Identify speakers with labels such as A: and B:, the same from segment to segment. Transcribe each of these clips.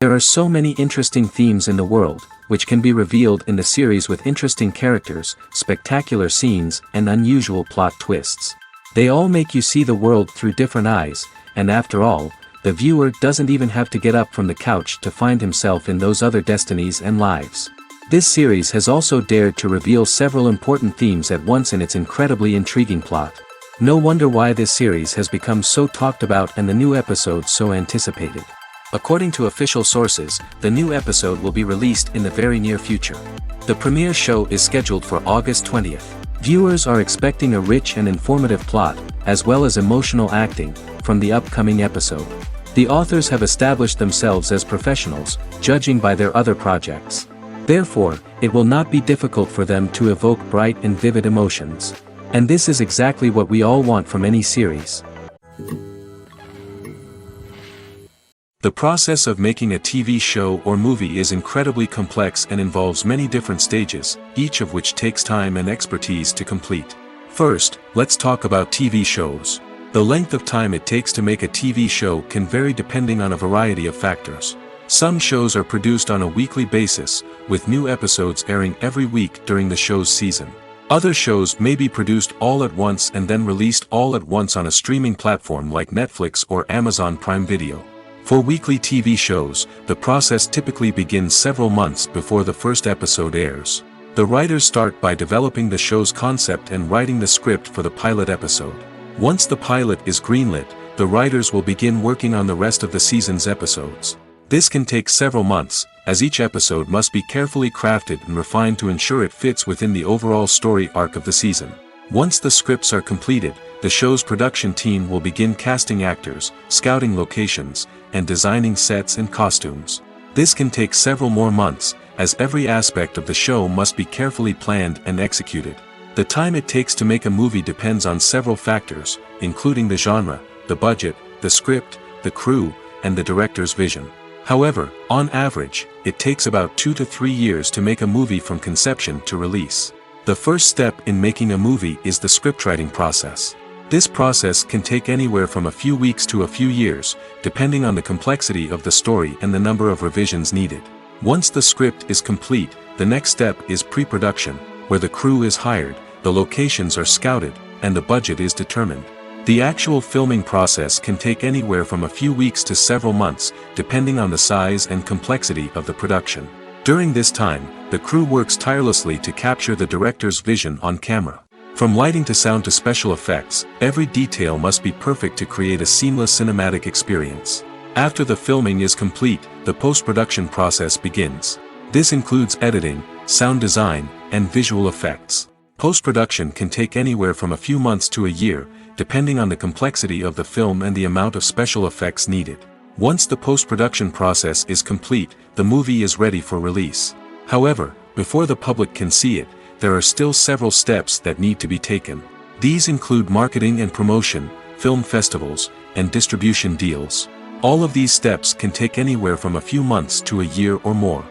A: There are so many interesting themes in the world, which can be revealed in the series with interesting characters, spectacular scenes, and unusual plot twists. They all make you see the world through different eyes, and after all, the viewer doesn't even have to get up from the couch to find himself in those other destinies and lives. This series has also dared to reveal several important themes at once in its incredibly intriguing plot. No wonder why this series has become so talked about and the new episodes so anticipated. According to official sources, the new episode will be released in the very near future. The premiere show is scheduled for August 20th. Viewers are expecting a rich and informative plot, as well as emotional acting, from the upcoming episode. The authors have established themselves as professionals, judging by their other projects. Therefore, it will not be difficult for them to evoke bright and vivid emotions. And this is exactly what we all want from any series. The process of making a TV show or movie is incredibly complex and involves many different stages, each of which takes time and expertise to complete. First, let's talk about TV shows. The length of time it takes to make a TV show can vary depending on a variety of factors. Some shows are produced on a weekly basis, with new episodes airing every week during the show's season. Other shows may be produced all at once and then released all at once on a streaming platform like Netflix or Amazon Prime Video. For weekly TV shows, the process typically begins several months before the first episode airs. The writers start by developing the show's concept and writing the script for the pilot episode. Once the pilot is greenlit, the writers will begin working on the rest of the season's episodes. This can take several months, as each episode must be carefully crafted and refined to ensure it fits within the overall story arc of the season. Once the scripts are completed, the show's production team will begin casting actors, scouting locations, and designing sets and costumes. This can take several more months, as every aspect of the show must be carefully planned and executed. The time it takes to make a movie depends on several factors, including the genre, the budget, the script, the crew, and the director's vision. However, on average, it takes about 2 to 3 years to make a movie from conception to release. The first step in making a movie is the scriptwriting process. This process can take anywhere from a few weeks to a few years, depending on the complexity of the story and the number of revisions needed. Once the script is complete, the next step is pre-production, where the crew is hired, the locations are scouted, and the budget is determined. The actual filming process can take anywhere from a few weeks to several months, depending on the size and complexity of the production. During this time, the crew works tirelessly to capture the director's vision on camera. From lighting to sound to special effects, every detail must be perfect to create a seamless cinematic experience. After the filming is complete, the post-production process begins. This includes editing, sound design, and visual effects. Post-production can take anywhere from a few months to a year, depending on the complexity of the film and the amount of special effects needed. Once the post-production process is complete, the movie is ready for release. However, before the public can see it, there are still several steps that need to be taken. These include marketing and promotion, film festivals, and distribution deals. All of these steps can take anywhere from a few months to a year or more.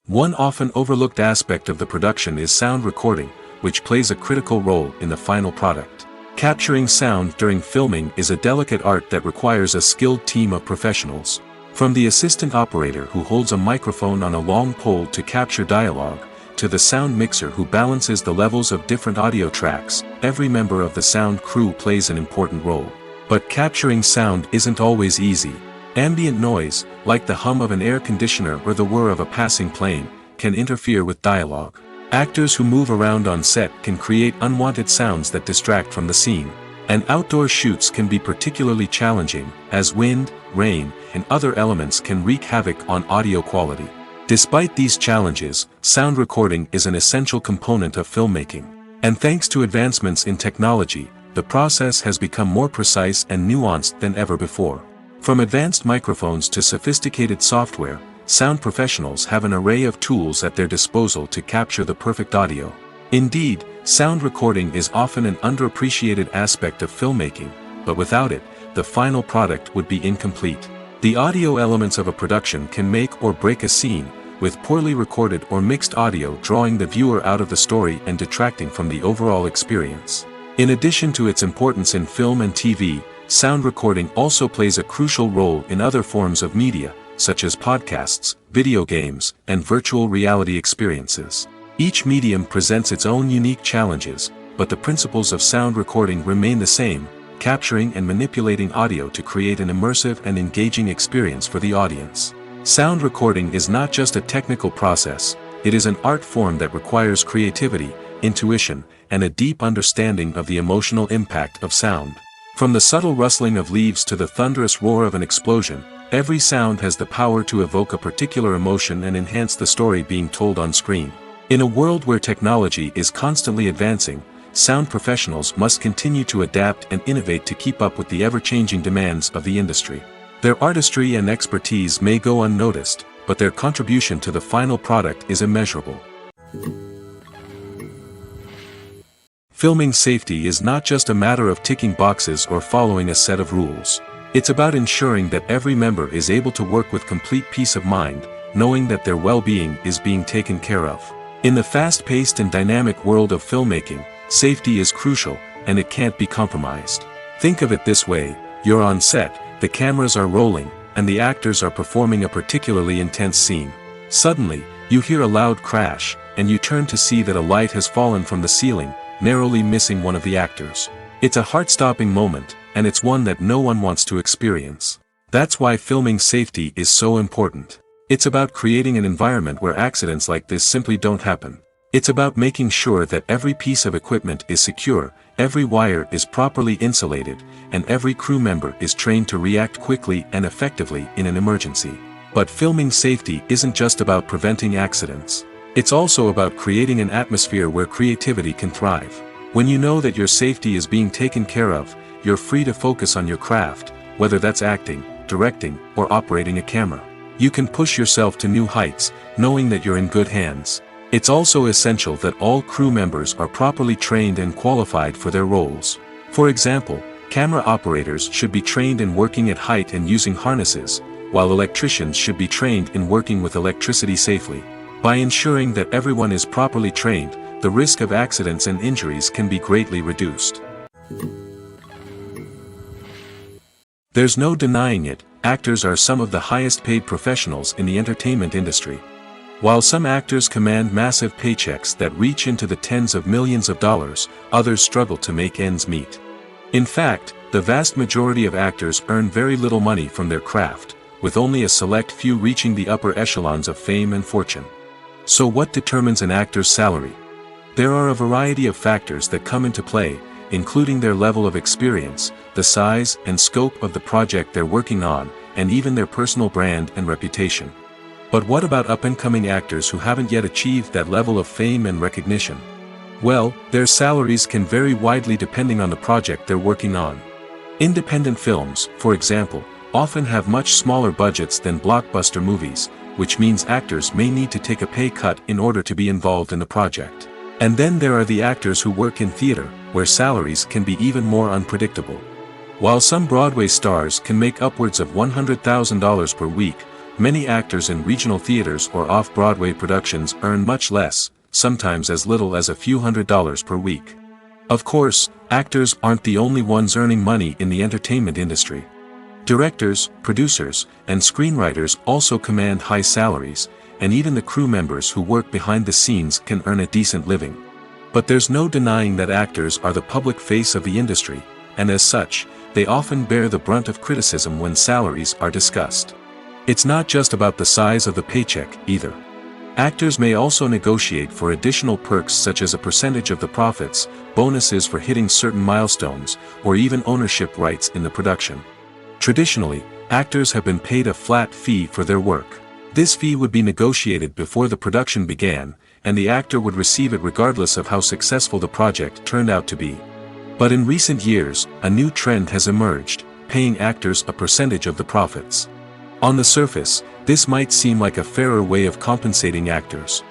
A: One often overlooked aspect of the production is sound recording, which plays a critical role in the final product. Capturing sound during filming is a delicate art that requires a skilled team of professionals. From the assistant operator who holds a microphone on a long pole to capture dialogue, to the sound mixer who balances the levels of different audio tracks, every member of the sound crew plays an important role. But capturing sound isn't always easy. Ambient noise, like the hum of an air conditioner or the whir of a passing plane, can interfere with dialogue. Actors who move around on set can create unwanted sounds that distract from the scene. And outdoor shoots can be particularly challenging, as wind, rain, and other elements can wreak havoc on audio quality. Despite these challenges, sound recording is an essential component of filmmaking. And thanks to advancements in technology, the process has become more precise and nuanced than ever before. From advanced microphones to sophisticated software, sound professionals have an array of tools at their disposal to capture the perfect audio. Indeed, sound recording is often an underappreciated aspect of filmmaking, but without it, the final product would be incomplete. The audio elements of a production can make or break a scene, with poorly recorded or mixed audio drawing the viewer out of the story and detracting from the overall experience. In addition to its importance in film and TV, sound recording also plays a crucial role in other forms of media, such as podcasts, video games, and virtual reality experiences. Each medium presents its own unique challenges, but the principles of sound recording remain the same: capturing and manipulating audio to create an immersive and engaging experience for the audience. Sound recording is not just a technical process, it is an art form that requires creativity, intuition, and a deep understanding of the emotional impact of sound. From the subtle rustling of leaves to the thunderous roar of an explosion, every sound has the power to evoke a particular emotion and enhance the story being told on screen. In a world where technology is constantly advancing, sound professionals must continue to adapt and innovate to keep up with the ever-changing demands of the industry. Their artistry and expertise may go unnoticed, but their contribution to the final product is immeasurable. Filming safety is not just a matter of ticking boxes or following a set of rules. It's about ensuring that every member is able to work with complete peace of mind, knowing that their well-being is being taken care of. In the fast-paced and dynamic world of filmmaking, safety is crucial, and it can't be compromised. Think of it this way: you're on set, the cameras are rolling, and the actors are performing a particularly intense scene. Suddenly, you hear a loud crash, and you turn to see that a light has fallen from the ceiling, narrowly missing one of the actors. It's a heart-stopping moment, and it's one that no one wants to experience. That's why filming safety is so important. It's about creating an environment where accidents like this simply don't happen. It's about making sure that every piece of equipment is secure, every wire is properly insulated, and every crew member is trained to react quickly and effectively in an emergency. But filming safety isn't just about preventing accidents. It's also about creating an atmosphere where creativity can thrive. When you know that your safety is being taken care of, you're free to focus on your craft, whether that's acting, directing, or operating a camera. You can push yourself to new heights, knowing that you're in good hands. It's also essential that all crew members are properly trained and qualified for their roles. For example, camera operators should be trained in working at height and using harnesses, while electricians should be trained in working with electricity safely. By ensuring that everyone is properly trained, the risk of accidents and injuries can be greatly reduced. There's no denying it, actors are some of the highest paid professionals in the entertainment industry. While some actors command massive paychecks that reach into the tens of millions of dollars, others struggle to make ends meet. In fact, the vast majority of actors earn very little money from their craft, with only a select few reaching the upper echelons of fame and fortune. So what determines an actor's salary? There are a variety of factors that come into play, including their level of experience, the size and scope of the project they're working on, and even their personal brand and reputation. But what about up-and-coming actors who haven't yet achieved that level of fame and recognition? Well, their salaries can vary widely depending on the project they're working on. Independent films, for example, often have much smaller budgets than blockbuster movies, which means actors may need to take a pay cut in order to be involved in the project. And then there are the actors who work in theater, where salaries can be even more unpredictable. While some Broadway stars can make upwards of $100,000 per week, many actors in regional theaters or off-Broadway productions earn much less, sometimes as little as a few $100s per week. Of course, actors aren't the only ones earning money in the entertainment industry. Directors, producers, and screenwriters also command high salaries, and even the crew members who work behind the scenes can earn a decent living. But there's no denying that actors are the public face of the industry, and as such, they often bear the brunt of criticism when salaries are discussed. It's not just about the size of the paycheck, either. Actors may also negotiate for additional perks such as a percentage of the profits, bonuses for hitting certain milestones, or even ownership rights in the production. Traditionally, actors have been paid a flat fee for their work. This fee would be negotiated before the production began, and the actor would receive it regardless of how successful the project turned out to be. But in recent years, a new trend has emerged, paying actors a percentage of the profits. On the surface, this might seem like a fairer way of compensating actors.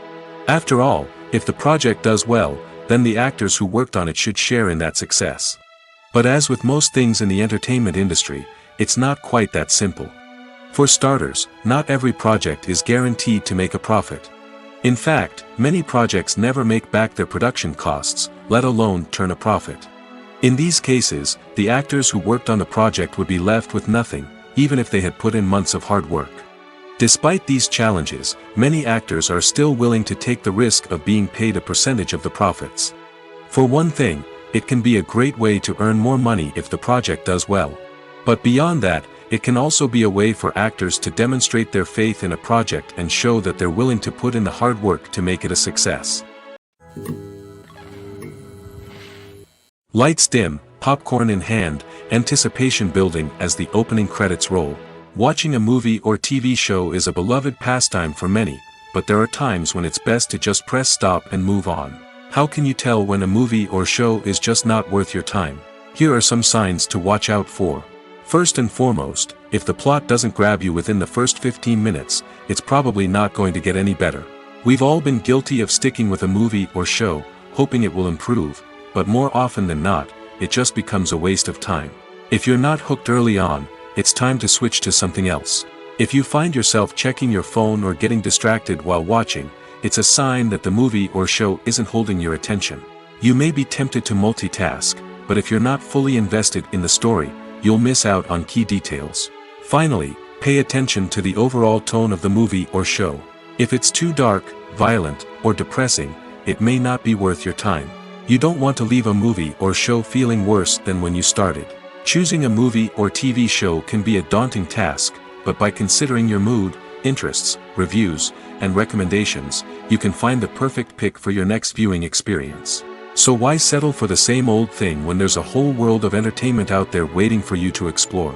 A: After all, if the project does well, then the actors who worked on it should share in that success. But as with most things in the entertainment industry, it's not quite that simple. For starters, not every project is guaranteed to make a profit. In fact, many projects never make back their production costs, let alone turn a profit. In these cases, the actors who worked on the project would be left with nothing, even if they had put in months of hard work. Despite these challenges, many actors are still willing to take the risk of being paid a percentage of the profits. For one thing, it can be a great way to earn more money if the project does well. But beyond that, it can also be a way for actors to demonstrate their faith in a project and show that they're willing to put in the hard work to make it a success. Lights dim, popcorn in hand, anticipation building as the opening credits roll. Watching a movie or TV show is a beloved pastime for many, but there are times when it's best to just press stop and move on. How can you tell when a movie or show is just not worth your time? Here are some signs to watch out for. First and foremost, if the plot doesn't grab you within the first 15 minutes, it's probably not going to get any better. We've all been guilty of sticking with a movie or show, hoping it will improve, but more often than not, it just becomes a waste of time. If you're not hooked early on, it's time to switch to something else. If you find yourself checking your phone or getting distracted while watching, it's a sign that the movie or show isn't holding your attention. You may be tempted to multitask, but if you're not fully invested in the story, you'll miss out on key details. Finally, pay attention to the overall tone of the movie or show. If it's too dark, violent, or depressing, it may not be worth your time. You don't want to leave a movie or show feeling worse than when you started. Choosing a movie or TV show can be a daunting task, but by considering your mood, interests, reviews, and recommendations, you can find the perfect pick for your next viewing experience. So why settle for the same old thing when there's a whole world of entertainment out there waiting for you to explore?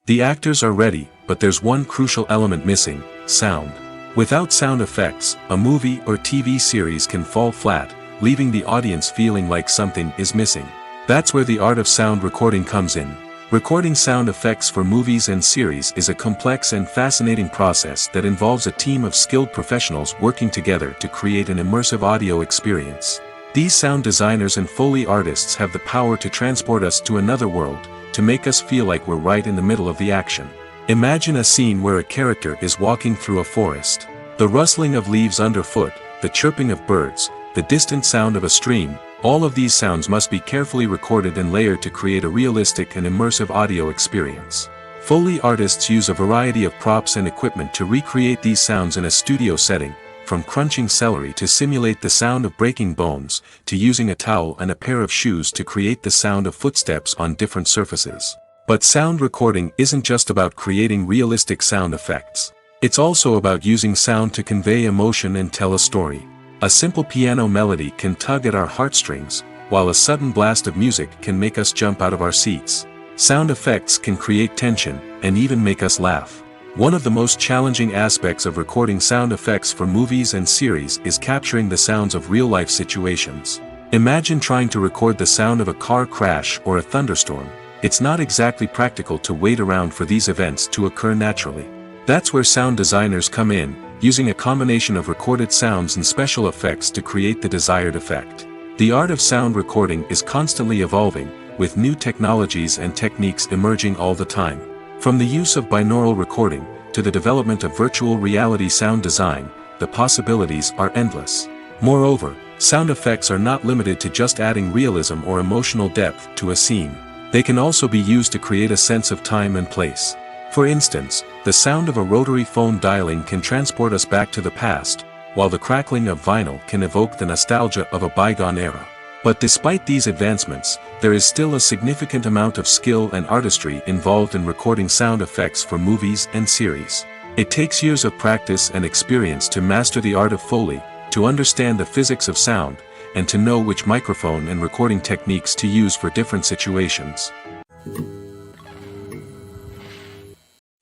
A: The actors are ready, but there's one crucial element missing: sound. Without sound effects, a movie or TV series can fall flat, leaving the audience feeling like something is missing. That's where the art of sound recording comes in. Recording sound effects for movies and series is a complex and fascinating process that involves a team of skilled professionals working together to create an immersive audio experience. These sound designers and Foley artists have the power to transport us to another world, to make us feel like we're right in the middle of the action. Imagine a scene where a character is walking through a forest. The rustling of leaves underfoot, the chirping of birds, the distant sound of a stream, all of these sounds must be carefully recorded and layered to create a realistic and immersive audio experience. Foley artists use a variety of props and equipment to recreate these sounds in a studio setting, from crunching celery to simulate the sound of breaking bones, to using a towel and a pair of shoes to create the sound of footsteps on different surfaces. But sound recording isn't just about creating realistic sound effects. It's also about using sound to convey emotion and tell a story. A simple piano melody can tug at our heartstrings, while a sudden blast of music can make us jump out of our seats. Sound effects can create tension, and even make us laugh. One of the most challenging aspects of recording sound effects for movies and series is capturing the sounds of real-life situations. Imagine trying to record the sound of a car crash or a thunderstorm. It's not exactly practical to wait around for these events to occur naturally. That's where sound designers come in, using a combination of recorded sounds and special effects to create the desired effect. The art of sound recording is constantly evolving, with new technologies and techniques emerging all the time. From the use of binaural recording, to the development of virtual reality sound design, the possibilities are endless. Moreover, sound effects are not limited to just adding realism or emotional depth to a scene. They can also be used to create a sense of time and place. For instance, the sound of a rotary phone dialing can transport us back to the past, while the crackling of vinyl can evoke the nostalgia of a bygone era. But despite these advancements, there is still a significant amount of skill and artistry involved in recording sound effects for movies and series. It takes years of practice and experience to master the art of Foley, to understand the physics of sound, and to know which microphone and recording techniques to use for different situations.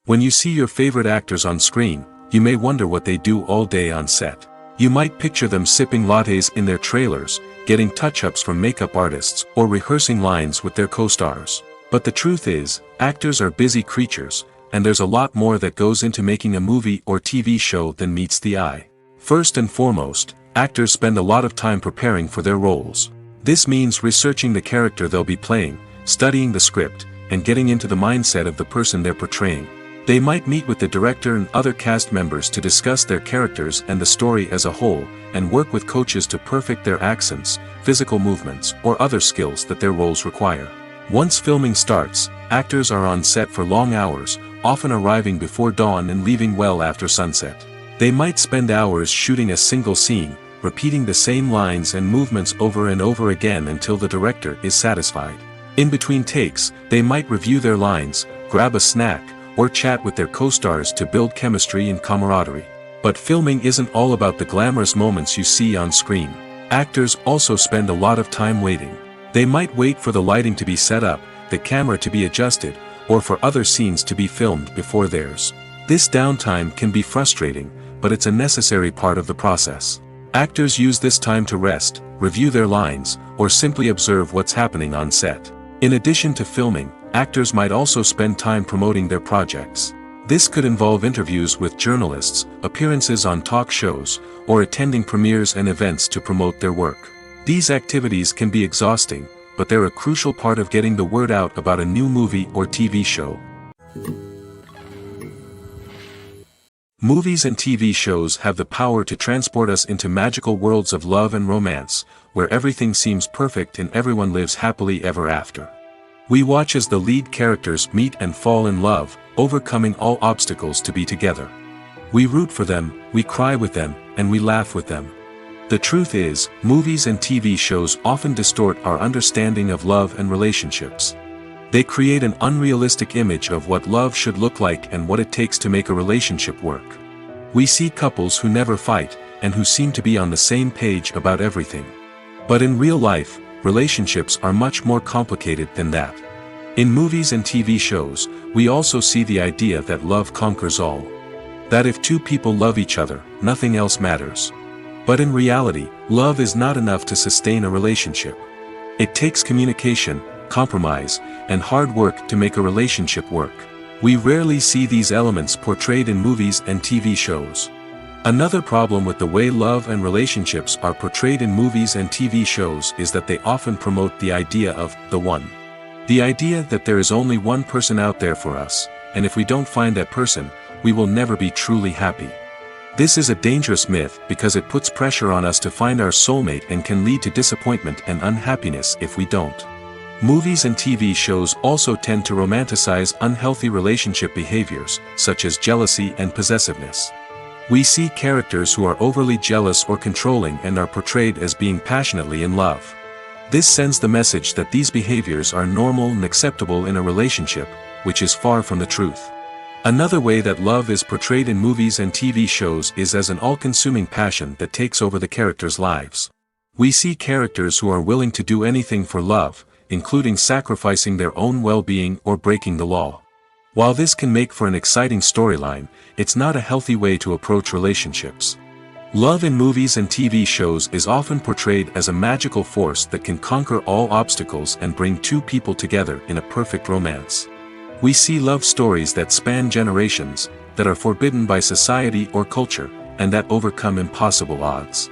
A: When you see your favorite actors on screen, you may wonder what they do all day on set. You might picture them sipping lattes in their trailers, getting touch-ups from makeup artists, or rehearsing lines with their co-stars. But the truth is, actors are busy creatures, and there's a lot more that goes into making a movie or TV show than meets the eye. First and foremost, actors spend a lot of time preparing for their roles. This means researching the character they'll be playing, studying the script, and getting into the mindset of the person they're portraying. They might meet with the director and other cast members to discuss their characters and the story as a whole, and work with coaches to perfect their accents, physical movements, or other skills that their roles require. Once filming starts, actors are on set for long hours, often arriving before dawn and leaving well after sunset. They might spend hours shooting a single scene, repeating the same lines and movements over and over again until the director is satisfied. In between takes, they might review their lines, grab a snack, or chat with their co-stars to build chemistry and camaraderie. But filming isn't all about the glamorous moments you see on screen. Actors also spend a lot of time waiting. They might wait for the lighting to be set up, the camera to be adjusted, or for other scenes to be filmed before theirs. This downtime can be frustrating, but it's a necessary part of the process. Actors use this time to rest, review their lines, or simply observe what's happening on set. In addition to filming, actors might also spend time promoting their projects. This could involve interviews with journalists, appearances on talk shows, or attending premieres and events to promote their work. These activities can be exhausting, but they're a crucial part of getting the word out about a new movie or TV show. Movies and TV shows have the power to transport us into magical worlds of love and romance, where everything seems perfect and everyone lives happily ever after. We watch as the lead characters meet and fall in love, overcoming all obstacles to be together. We root for them, we cry with them, and we laugh with them. The truth is, movies and TV shows often distort our understanding of love and relationships. They create an unrealistic image of what love should look like and what it takes to make a relationship work. We see couples who never fight, and who seem to be on the same page about everything. But in real life, relationships are much more complicated than that. In movies and TV shows, we also see the idea that love conquers all. That if two people love each other, nothing else matters. But in reality, love is not enough to sustain a relationship. It takes communication, compromise, and hard work to make a relationship work. We rarely see these elements portrayed in movies and TV shows. Another problem with the way love and relationships are portrayed in movies and TV shows is that they often promote the idea of the one. The idea that there is only one person out there for us, and if we don't find that person, we will never be truly happy. This is a dangerous myth because it puts pressure on us to find our soulmate and can lead to disappointment and unhappiness if we don't. Movies and TV shows also tend to romanticize unhealthy relationship behaviors, such as jealousy and possessiveness. We see characters who are overly jealous or controlling and are portrayed as being passionately in love. This sends the message that these behaviors are normal and acceptable in a relationship, which is far from the truth. Another way that love is portrayed in movies and TV shows is as an all-consuming passion that takes over the characters' lives. We see characters who are willing to do anything for love, including sacrificing their own well-being or breaking the law. While this can make for an exciting storyline, it's not a healthy way to approach relationships. Love in movies and TV shows is often portrayed as a magical force that can conquer all obstacles and bring two people together in a perfect romance. We see love stories that span generations, that are forbidden by society or culture, and that overcome impossible odds.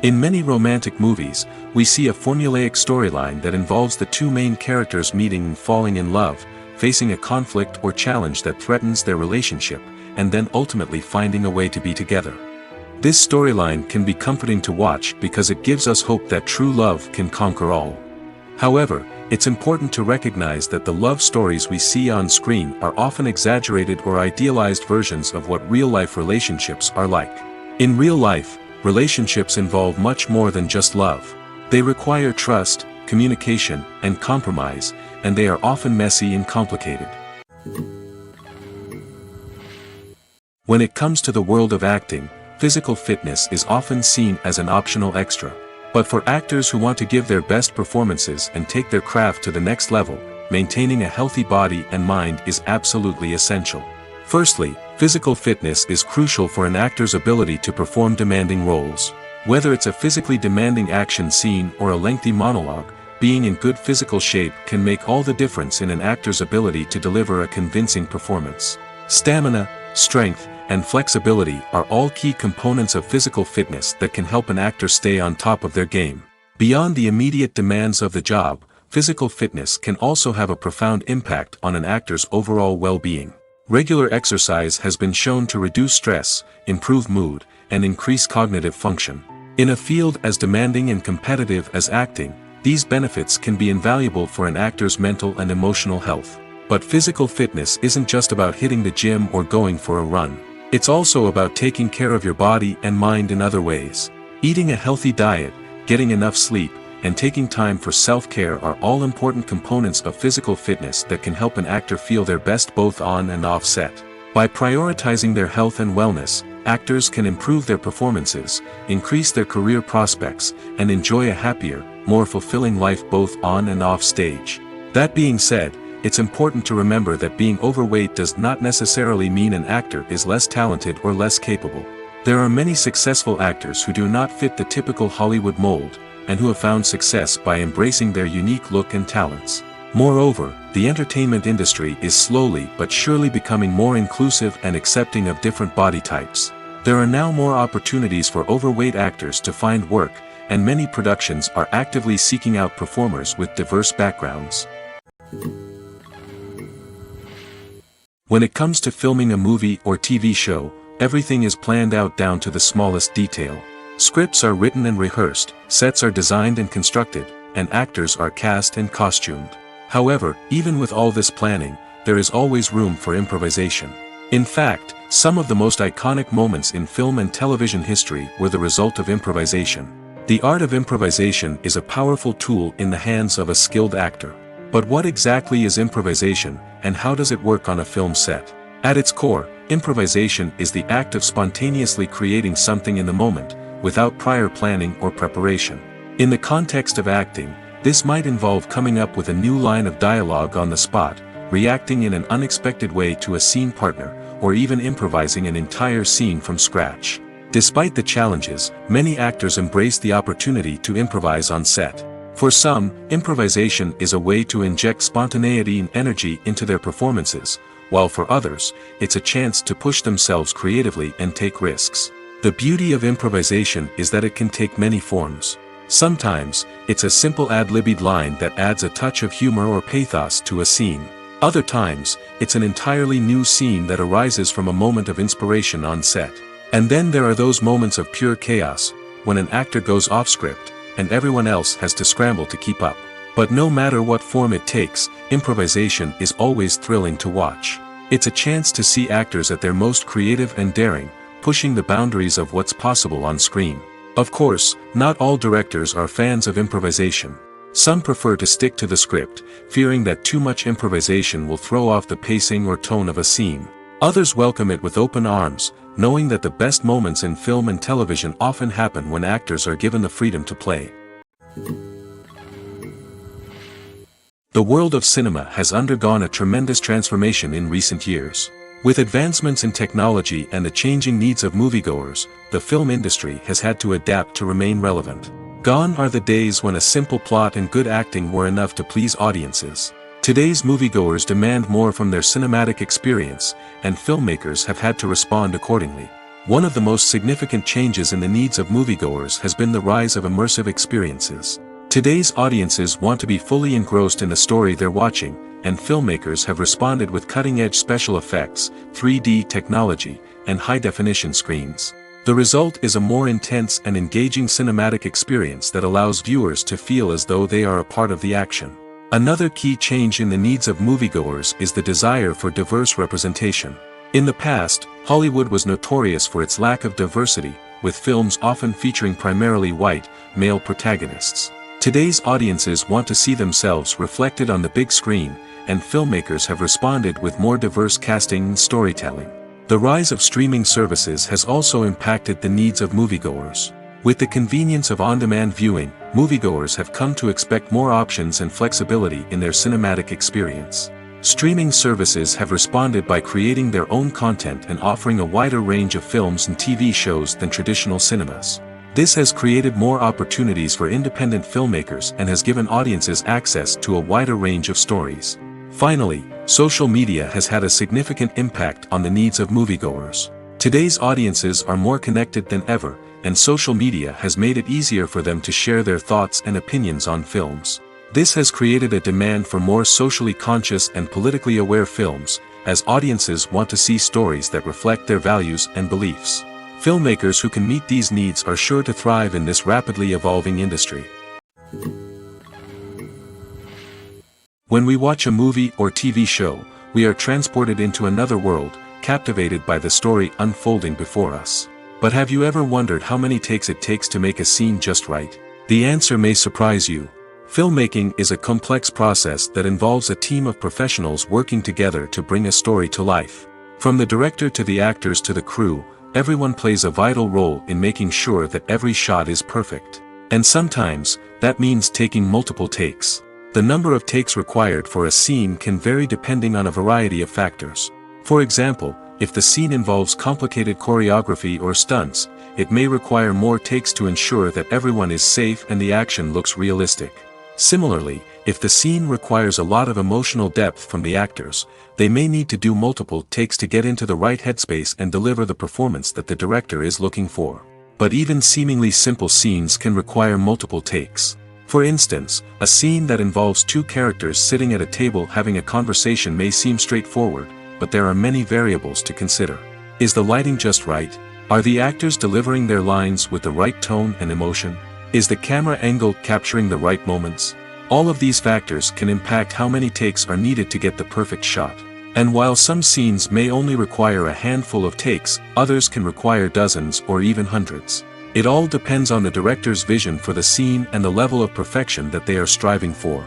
A: In many romantic movies, we see a formulaic storyline that involves the two main characters meeting and falling in love, facing a conflict or challenge that threatens their relationship, and then ultimately finding a way to be together. This storyline can be comforting to watch because it gives us hope that true love can conquer all. However, it's important to recognize that the love stories we see on screen are often exaggerated or idealized versions of what real-life relationships are like. In real life, relationships involve much more than just love. They require trust, communication, and compromise, and they are often messy and complicated. When it comes to the world of acting, physical fitness is often seen as an optional extra. But for actors who want to give their best performances and take their craft to the next level, maintaining a healthy body and mind is absolutely essential. Firstly, physical fitness is crucial for an actor's ability to perform demanding roles. Whether it's a physically demanding action scene or a lengthy monologue, being in good physical shape can make all the difference in an actor's ability to deliver a convincing performance. Stamina, strength, and flexibility are all key components of physical fitness that can help an actor stay on top of their game. Beyond the immediate demands of the job, physical fitness can also have a profound impact on an actor's overall well-being. Regular exercise has been shown to reduce stress, improve mood, and increase cognitive function. In a field as demanding and competitive as acting, these benefits can be invaluable for an actor's mental and emotional health. But physical fitness isn't just about hitting the gym or going for a run. It's also about taking care of your body and mind in other ways. Eating a healthy diet, getting enough sleep, and taking time for self-care are all important components of physical fitness that can help an actor feel their best both on and off set. By prioritizing their health and wellness, actors can improve their performances, increase their career prospects, and enjoy a happier, more fulfilling life both on and off stage. That being said, it's important to remember that being overweight does not necessarily mean an actor is less talented or less capable. There are many successful actors who do not fit the typical Hollywood mold, and who have found success by embracing their unique look and talents. Moreover, the entertainment industry is slowly but surely becoming more inclusive and accepting of different body types. There are now more opportunities for overweight actors to find work, and many productions are actively seeking out performers with diverse backgrounds. When it comes to filming a movie or TV show, everything is planned out down to the smallest detail. Scripts are written and rehearsed, sets are designed and constructed, and actors are cast and costumed. However, even with all this planning, there is always room for improvisation. In fact, some of the most iconic moments in film and television history were the result of improvisation. The art of improvisation is a powerful tool in the hands of a skilled actor. But what exactly is improvisation, and how does it work on a film set? At its core, improvisation is the act of spontaneously creating something in the moment, without prior planning or preparation. In the context of acting, this might involve coming up with a new line of dialogue on the spot, reacting in an unexpected way to a scene partner, or even improvising an entire scene from scratch. Despite the challenges, many actors embrace the opportunity to improvise on set. For some, improvisation is a way to inject spontaneity and energy into their performances, while for others, it's a chance to push themselves creatively and take risks. The beauty of improvisation is that it can take many forms. Sometimes, it's a simple ad-libbed line that adds a touch of humor or pathos to a scene. Other times, it's an entirely new scene that arises from a moment of inspiration on set. And then there are those moments of pure chaos, when an actor goes off script, and everyone else has to scramble to keep up. But no matter what form it takes, improvisation is always thrilling to watch. It's a chance to see actors at their most creative and daring, pushing the boundaries of what's possible on screen. Of course, not all directors are fans of improvisation. Some prefer to stick to the script, fearing that too much improvisation will throw off the pacing or tone of a scene. Others welcome it with open arms, knowing that the best moments in film and television often happen when actors are given the freedom to play. The world of cinema has undergone a tremendous transformation in recent years. With advancements in technology and the changing needs of moviegoers, the film industry has had to adapt to remain relevant. Gone are the days when a simple plot and good acting were enough to please audiences. Today's moviegoers demand more from their cinematic experience, and filmmakers have had to respond accordingly. One of the most significant changes in the needs of moviegoers has been the rise of immersive experiences. Today's audiences want to be fully engrossed in the story they're watching, and filmmakers have responded with cutting-edge special effects, 3D technology, and high-definition screens. The result is a more intense and engaging cinematic experience that allows viewers to feel as though they are a part of the action. Another key change in the needs of moviegoers is the desire for diverse representation. In the past, Hollywood was notorious for its lack of diversity, with films often featuring primarily white, male protagonists. Today's audiences want to see themselves reflected on the big screen, and filmmakers have responded with more diverse casting and storytelling. The rise of streaming services has also impacted the needs of moviegoers. With the convenience of on-demand viewing, moviegoers have come to expect more options and flexibility in their cinematic experience. Streaming services have responded by creating their own content and offering a wider range of films and TV shows than traditional cinemas. This has created more opportunities for independent filmmakers and has given audiences access to a wider range of stories. Finally, social media has had a significant impact on the needs of moviegoers. Today's audiences are more connected than ever, and social media has made it easier for them to share their thoughts and opinions on films. This has created a demand for more socially conscious and politically aware films, as audiences want to see stories that reflect their values and beliefs. Filmmakers who can meet these needs are sure to thrive in this rapidly evolving industry. When we watch a movie or TV show, we are transported into another world, captivated by the story unfolding before us. But have you ever wondered how many takes it takes to make a scene just right? The answer may surprise you. Filmmaking is a complex process that involves a team of professionals working together to bring a story to life. From the director to the actors to the crew, everyone plays a vital role in making sure that every shot is perfect. And sometimes, that means taking multiple takes. The number of takes required for a scene can vary depending on a variety of factors. For example, if the scene involves complicated choreography or stunts, it may require more takes to ensure that everyone is safe and the action looks realistic. Similarly, if the scene requires a lot of emotional depth from the actors, they may need to do multiple takes to get into the right headspace and deliver the performance that the director is looking for. But even seemingly simple scenes can require multiple takes. For instance, a scene that involves two characters sitting at a table having a conversation may seem straightforward, but there are many variables to consider. Is the lighting just right? Are the actors delivering their lines with the right tone and emotion? Is the camera angle capturing the right moments? All of these factors can impact how many takes are needed to get the perfect shot. And while some scenes may only require a handful of takes, others can require dozens or even hundreds. It all depends on the director's vision for the scene and the level of perfection that they are striving for.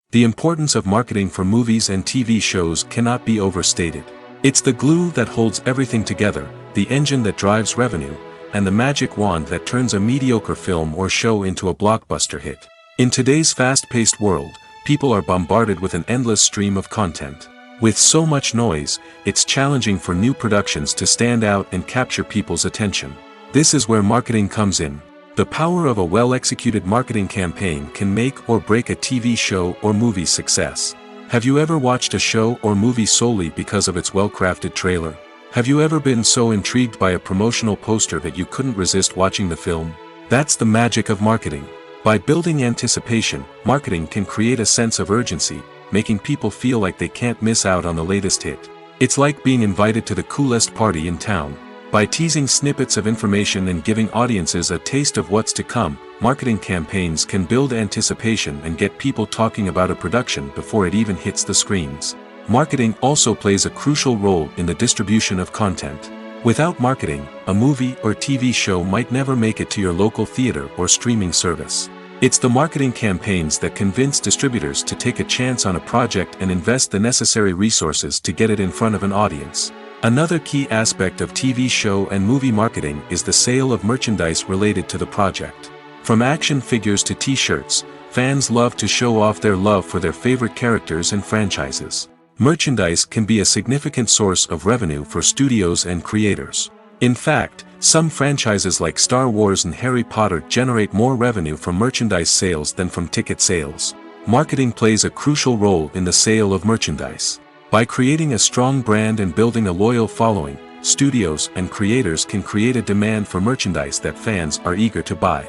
A: The importance of marketing for movies and TV shows cannot be overstated. It's the glue that holds everything together, the engine that drives revenue, and the magic wand that turns a mediocre film or show into a blockbuster hit. In today's fast-paced world, people are bombarded with an endless stream of content. With so much noise, it's challenging for new productions to stand out and capture people's attention. This is where marketing comes in. The power of a well-executed marketing campaign can make or break a TV show or movie's success. Have you ever watched a show or movie solely because of its well-crafted trailer? Have you ever been so intrigued by a promotional poster that you couldn't resist watching the film? That's the magic of marketing. By building anticipation, marketing can create a sense of urgency, making people feel like they can't miss out on the latest hit. It's like being invited to the coolest party in town. By teasing snippets of information and giving audiences a taste of what's to come, marketing campaigns can build anticipation and get people talking about a production before it even hits the screens. Marketing also plays a crucial role in the distribution of content. Without marketing, a movie or TV show might never make it to your local theater or streaming service. It's the marketing campaigns that convince distributors to take a chance on a project and invest the necessary resources to get it in front of an audience. Another key aspect of TV show and movie marketing is the sale of merchandise related to the project. From action figures to t-shirts, fans love to show off their love for their favorite characters and franchises. Merchandise can be a significant source of revenue for studios and creators. In fact, some franchises like Star Wars and Harry Potter generate more revenue from merchandise sales than from ticket sales. Marketing plays a crucial role in the sale of merchandise. By creating a strong brand and building a loyal following, studios and creators can create a demand for merchandise that fans are eager to buy.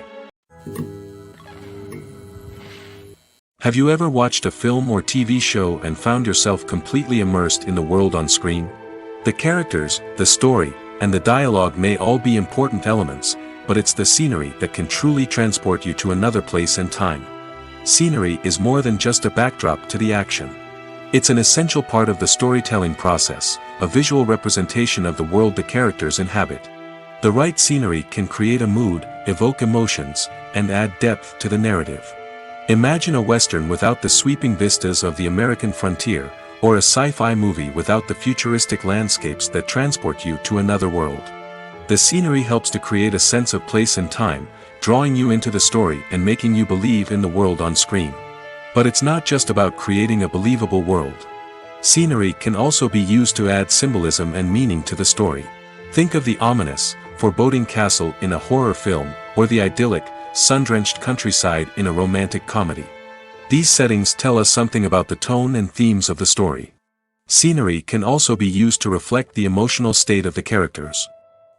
A: Have you ever watched a film or TV show and found yourself completely immersed in the world on screen? The characters, the story, and the dialogue may all be important elements, but it's the scenery that can truly transport you to another place and time. Scenery is more than just a backdrop to the action. It's an essential part of the storytelling process, a visual representation of the world the characters inhabit. The right scenery can create a mood, evoke emotions, and add depth to the narrative. Imagine a Western without the sweeping vistas of the American frontier, or a sci-fi movie without the futuristic landscapes that transport you to another world. The scenery helps to create a sense of place and time, drawing you into the story and making you believe in the world on screen. But it's not just about creating a believable world. Scenery can also be used to add symbolism and meaning to the story. Think of the ominous, foreboding castle in a horror film, or the idyllic, sun-drenched countryside in a romantic comedy. These settings tell us something about the tone and themes of the story. Scenery can also be used to reflect the emotional state of the characters.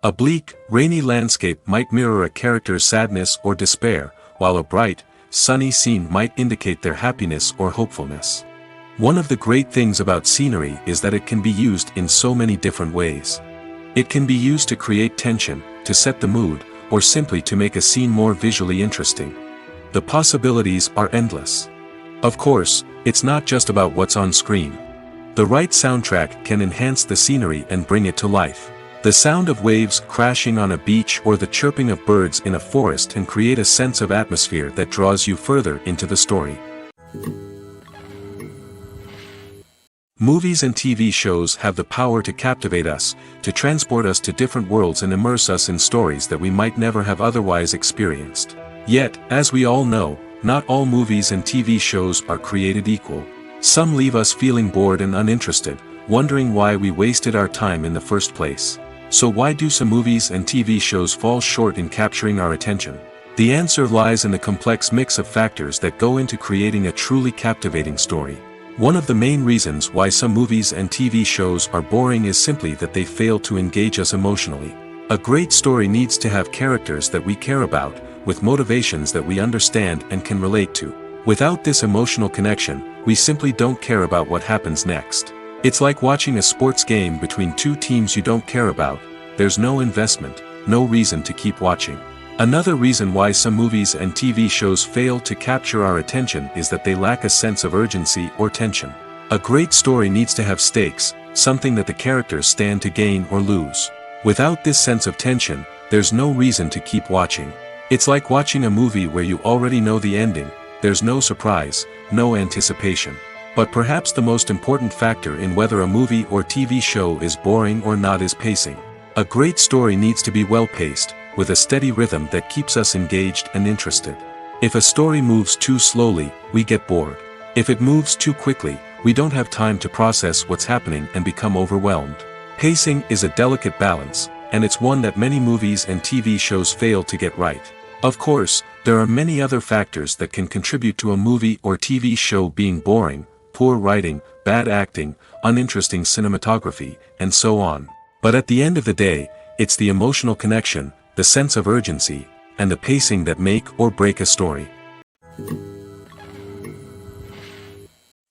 A: A bleak, rainy landscape might mirror a character's sadness or despair, while a bright, sunny scene might indicate their happiness or hopefulness. One of the great things about scenery is that it can be used in so many different ways. It can be used to create tension, to set the mood, or simply to make a scene more visually interesting. The possibilities are endless. Of course, it's not just about what's on screen. The right soundtrack can enhance the scenery and bring it to life. The sound of waves crashing on a beach or the chirping of birds in a forest can create a sense of atmosphere that draws you further into the story. Movies and TV shows have the power to captivate us, to transport us to different worlds and immerse us in stories that we might never have otherwise experienced. Yet, as we all know, not all movies and TV shows are created equal. Some leave us feeling bored and uninterested, wondering why we wasted our time in the first place. So why do some movies and TV shows fall short in capturing our attention? The answer lies in the complex mix of factors that go into creating a truly captivating story. One of the main reasons why some movies and TV shows are boring is simply that they fail to engage us emotionally. A great story needs to have characters that we care about, with motivations that we understand and can relate to. Without this emotional connection, we simply don't care about what happens next. It's like watching a sports game between two teams you don't care about. There's no investment, no reason to keep watching. Another reason why some movies and TV shows fail to capture our attention is that they lack a sense of urgency or tension. A great story needs to have stakes, something that the characters stand to gain or lose. Without this sense of tension, there's no reason to keep watching. It's like watching a movie where you already know the ending. There's no surprise, no anticipation. But perhaps the most important factor in whether a movie or TV show is boring or not is pacing. A great story needs to be well-paced, with a steady rhythm that keeps us engaged and interested. If a story moves too slowly, we get bored. If it moves too quickly, we don't have time to process what's happening and become overwhelmed. Pacing is a delicate balance, and it's one that many movies and TV shows fail to get right. Of course, there are many other factors that can contribute to a movie or TV show being boring: poor writing, bad acting, uninteresting cinematography, and so on. But at the end of the day, it's the emotional connection, the sense of urgency, and the pacing that make or break a story.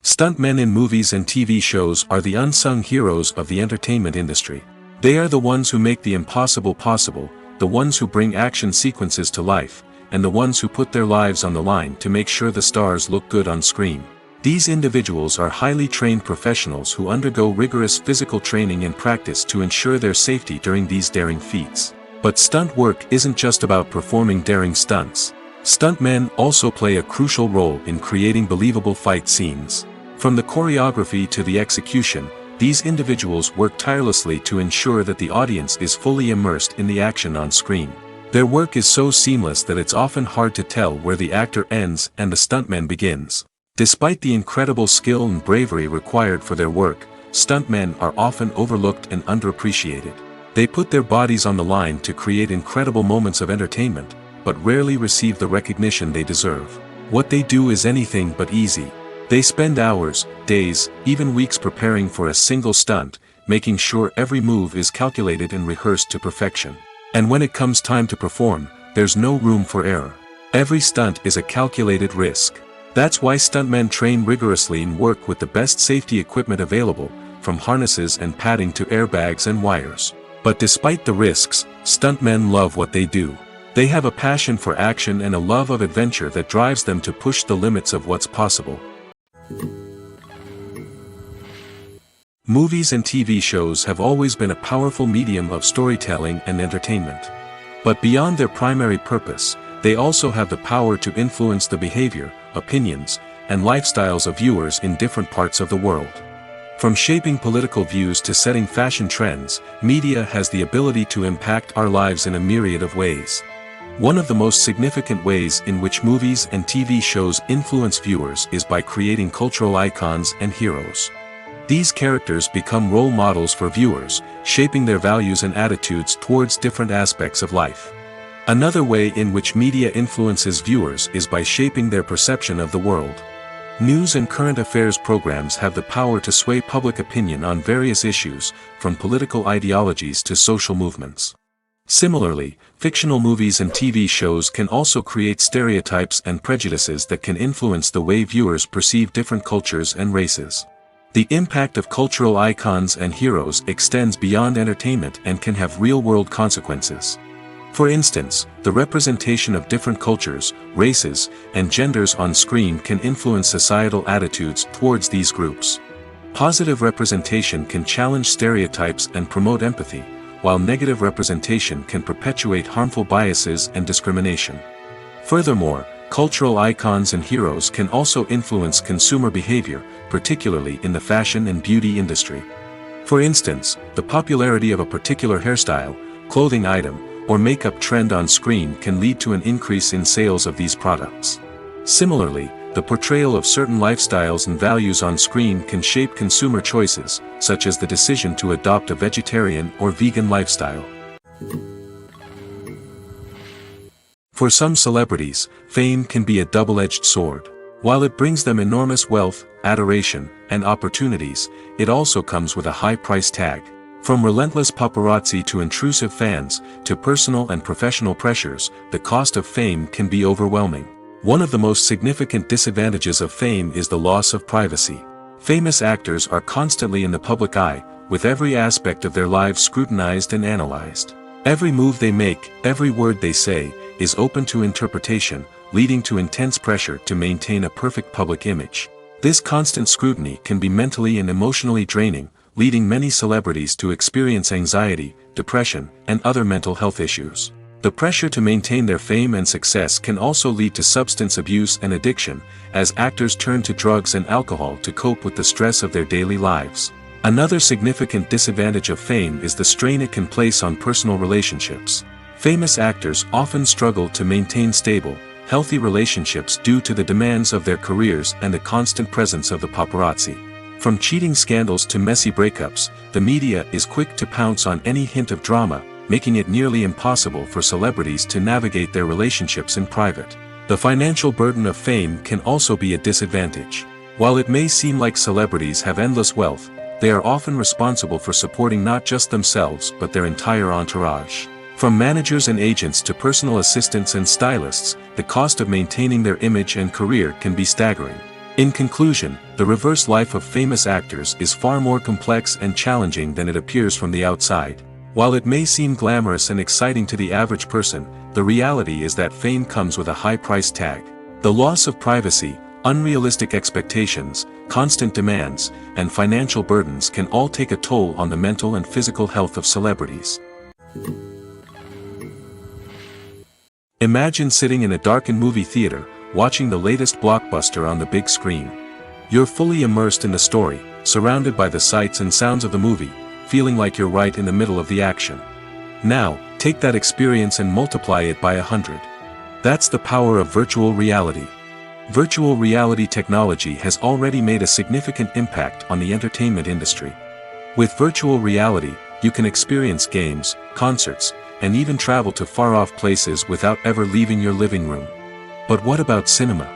A: Stuntmen in movies and TV shows are the unsung heroes of the entertainment industry. They are the ones who make the impossible possible, the ones who bring action sequences to life, and the ones who put their lives on the line to make sure the stars look good on screen. These individuals are highly trained professionals who undergo rigorous physical training and practice to ensure their safety during these daring feats. But stunt work isn't just about performing daring stunts. Stuntmen also play a crucial role in creating believable fight scenes. From the choreography to the execution, these individuals work tirelessly to ensure that the audience is fully immersed in the action on screen. Their work is so seamless that it's often hard to tell where the actor ends and the stuntman begins. Despite the incredible skill and bravery required for their work, stuntmen are often overlooked and underappreciated. They put their bodies on the line to create incredible moments of entertainment, but rarely receive the recognition they deserve. What they do is anything but easy. They spend hours, days, even weeks preparing for a single stunt, making sure every move is calculated and rehearsed to perfection. And when it comes time to perform, there's no room for error. Every stunt is a calculated risk. That's why stuntmen train rigorously and work with the best safety equipment available, from harnesses and padding to airbags and wires. But despite the risks, stuntmen love what they do. They have a passion for action and a love of adventure that drives them to push the limits of what's possible. Movies and TV shows have always been a powerful medium of storytelling and entertainment. But beyond their primary purpose, they also have the power to influence the behavior, opinions, and lifestyles of viewers in different parts of the world. From shaping political views to setting fashion trends, media has the ability to impact our lives in a myriad of ways. One of the most significant ways in which movies and TV shows influence viewers is by creating cultural icons and heroes. These characters become role models for viewers, shaping their values and attitudes towards different aspects of life. Another way in which media influences viewers is by shaping their perception of the world. News and current affairs programs have the power to sway public opinion on various issues, from political ideologies to social movements. Similarly, fictional movies and TV shows can also create stereotypes and prejudices that can influence the way viewers perceive different cultures and races. The impact of cultural icons and heroes extends beyond entertainment and can have real-world consequences. For instance, the representation of different cultures, races, and genders on screen can influence societal attitudes towards these groups. Positive representation can challenge stereotypes and promote empathy, while negative representation can perpetuate harmful biases and discrimination. Furthermore, cultural icons and heroes can also influence consumer behavior, particularly in the fashion and beauty industry. For instance, the popularity of a particular hairstyle, clothing item, or makeup trend on screen can lead to an increase in sales of these products. Similarly, the portrayal of certain lifestyles and values on screen can shape consumer choices, such as the decision to adopt a vegetarian or vegan lifestyle. For some celebrities, fame can be a double-edged sword. While it brings them enormous wealth, adoration, and opportunities, it also comes with a high price tag. From relentless paparazzi to intrusive fans, to personal and professional pressures, the cost of fame can be overwhelming. One of the most significant disadvantages of fame is the loss of privacy. Famous actors are constantly in the public eye, with every aspect of their lives scrutinized and analyzed. Every move they make, every word they say, is open to interpretation, leading to intense pressure to maintain a perfect public image. This constant scrutiny can be mentally and emotionally draining, leading many celebrities to experience anxiety, depression, and other mental health issues. The pressure to maintain their fame and success can also lead to substance abuse and addiction, as actors turn to drugs and alcohol to cope with the stress of their daily lives. Another significant disadvantage of fame is the strain it can place on personal relationships. Famous actors often struggle to maintain stable, healthy relationships due to the demands of their careers and the constant presence of the paparazzi. From cheating scandals to messy breakups, the media is quick to pounce on any hint of drama, making it nearly impossible for celebrities to navigate their relationships in private. The financial burden of fame can also be a disadvantage. While it may seem like celebrities have endless wealth, they are often responsible for supporting not just themselves but their entire entourage. From managers and agents to personal assistants and stylists, the cost of maintaining their image and career can be staggering. In conclusion, the reverse life of famous actors is far more complex and challenging than it appears from the outside. While it may seem glamorous and exciting to the average person, the reality is that fame comes with a high price tag. The loss of privacy, unrealistic expectations, constant demands, and financial burdens can all take a toll on the mental and physical health of celebrities. Imagine sitting in a darkened movie theater, watching the latest blockbuster on the big screen. You're fully immersed in the story, surrounded by the sights and sounds of the movie, feeling like you're right in the middle of the action. Now, take that experience and multiply it by 100. That's the power of virtual reality. Virtual reality technology has already made a significant impact on the entertainment industry. With virtual reality, you can experience games, concerts, and even travel to far-off places without ever leaving your living room. But what about cinema?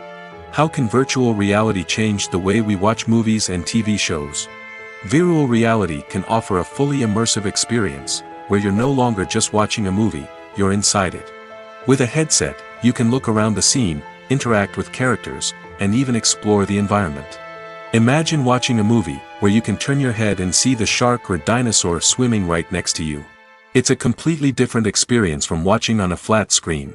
A: How can virtual reality change the way we watch movies and TV shows? Virtual reality can offer a fully immersive experience, where you're no longer just watching a movie, you're inside it. With a headset, you can look around the scene, interact with characters, and even explore the environment. Imagine watching a movie, where you can turn your head and see the shark or dinosaur swimming right next to you. It's a completely different experience from watching on a flat screen.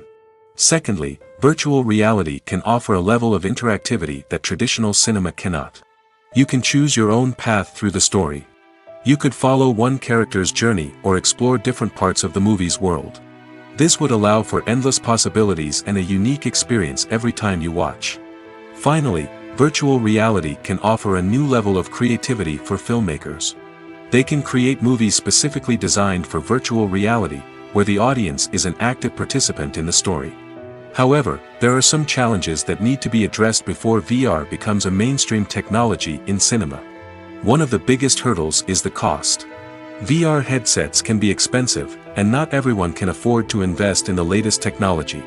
A: Secondly, virtual reality can offer a level of interactivity that traditional cinema cannot. You can choose your own path through the story. You could follow one character's journey or explore different parts of the movie's world. This would allow for endless possibilities and a unique experience every time you watch. Finally, virtual reality can offer a new level of creativity for filmmakers. They can create movies specifically designed for virtual reality, where the audience is an active participant in the story. However, there are some challenges that need to be addressed before VR becomes a mainstream technology in cinema. One of the biggest hurdles is the cost. VR headsets can be expensive, and not everyone can afford to invest in the latest technology.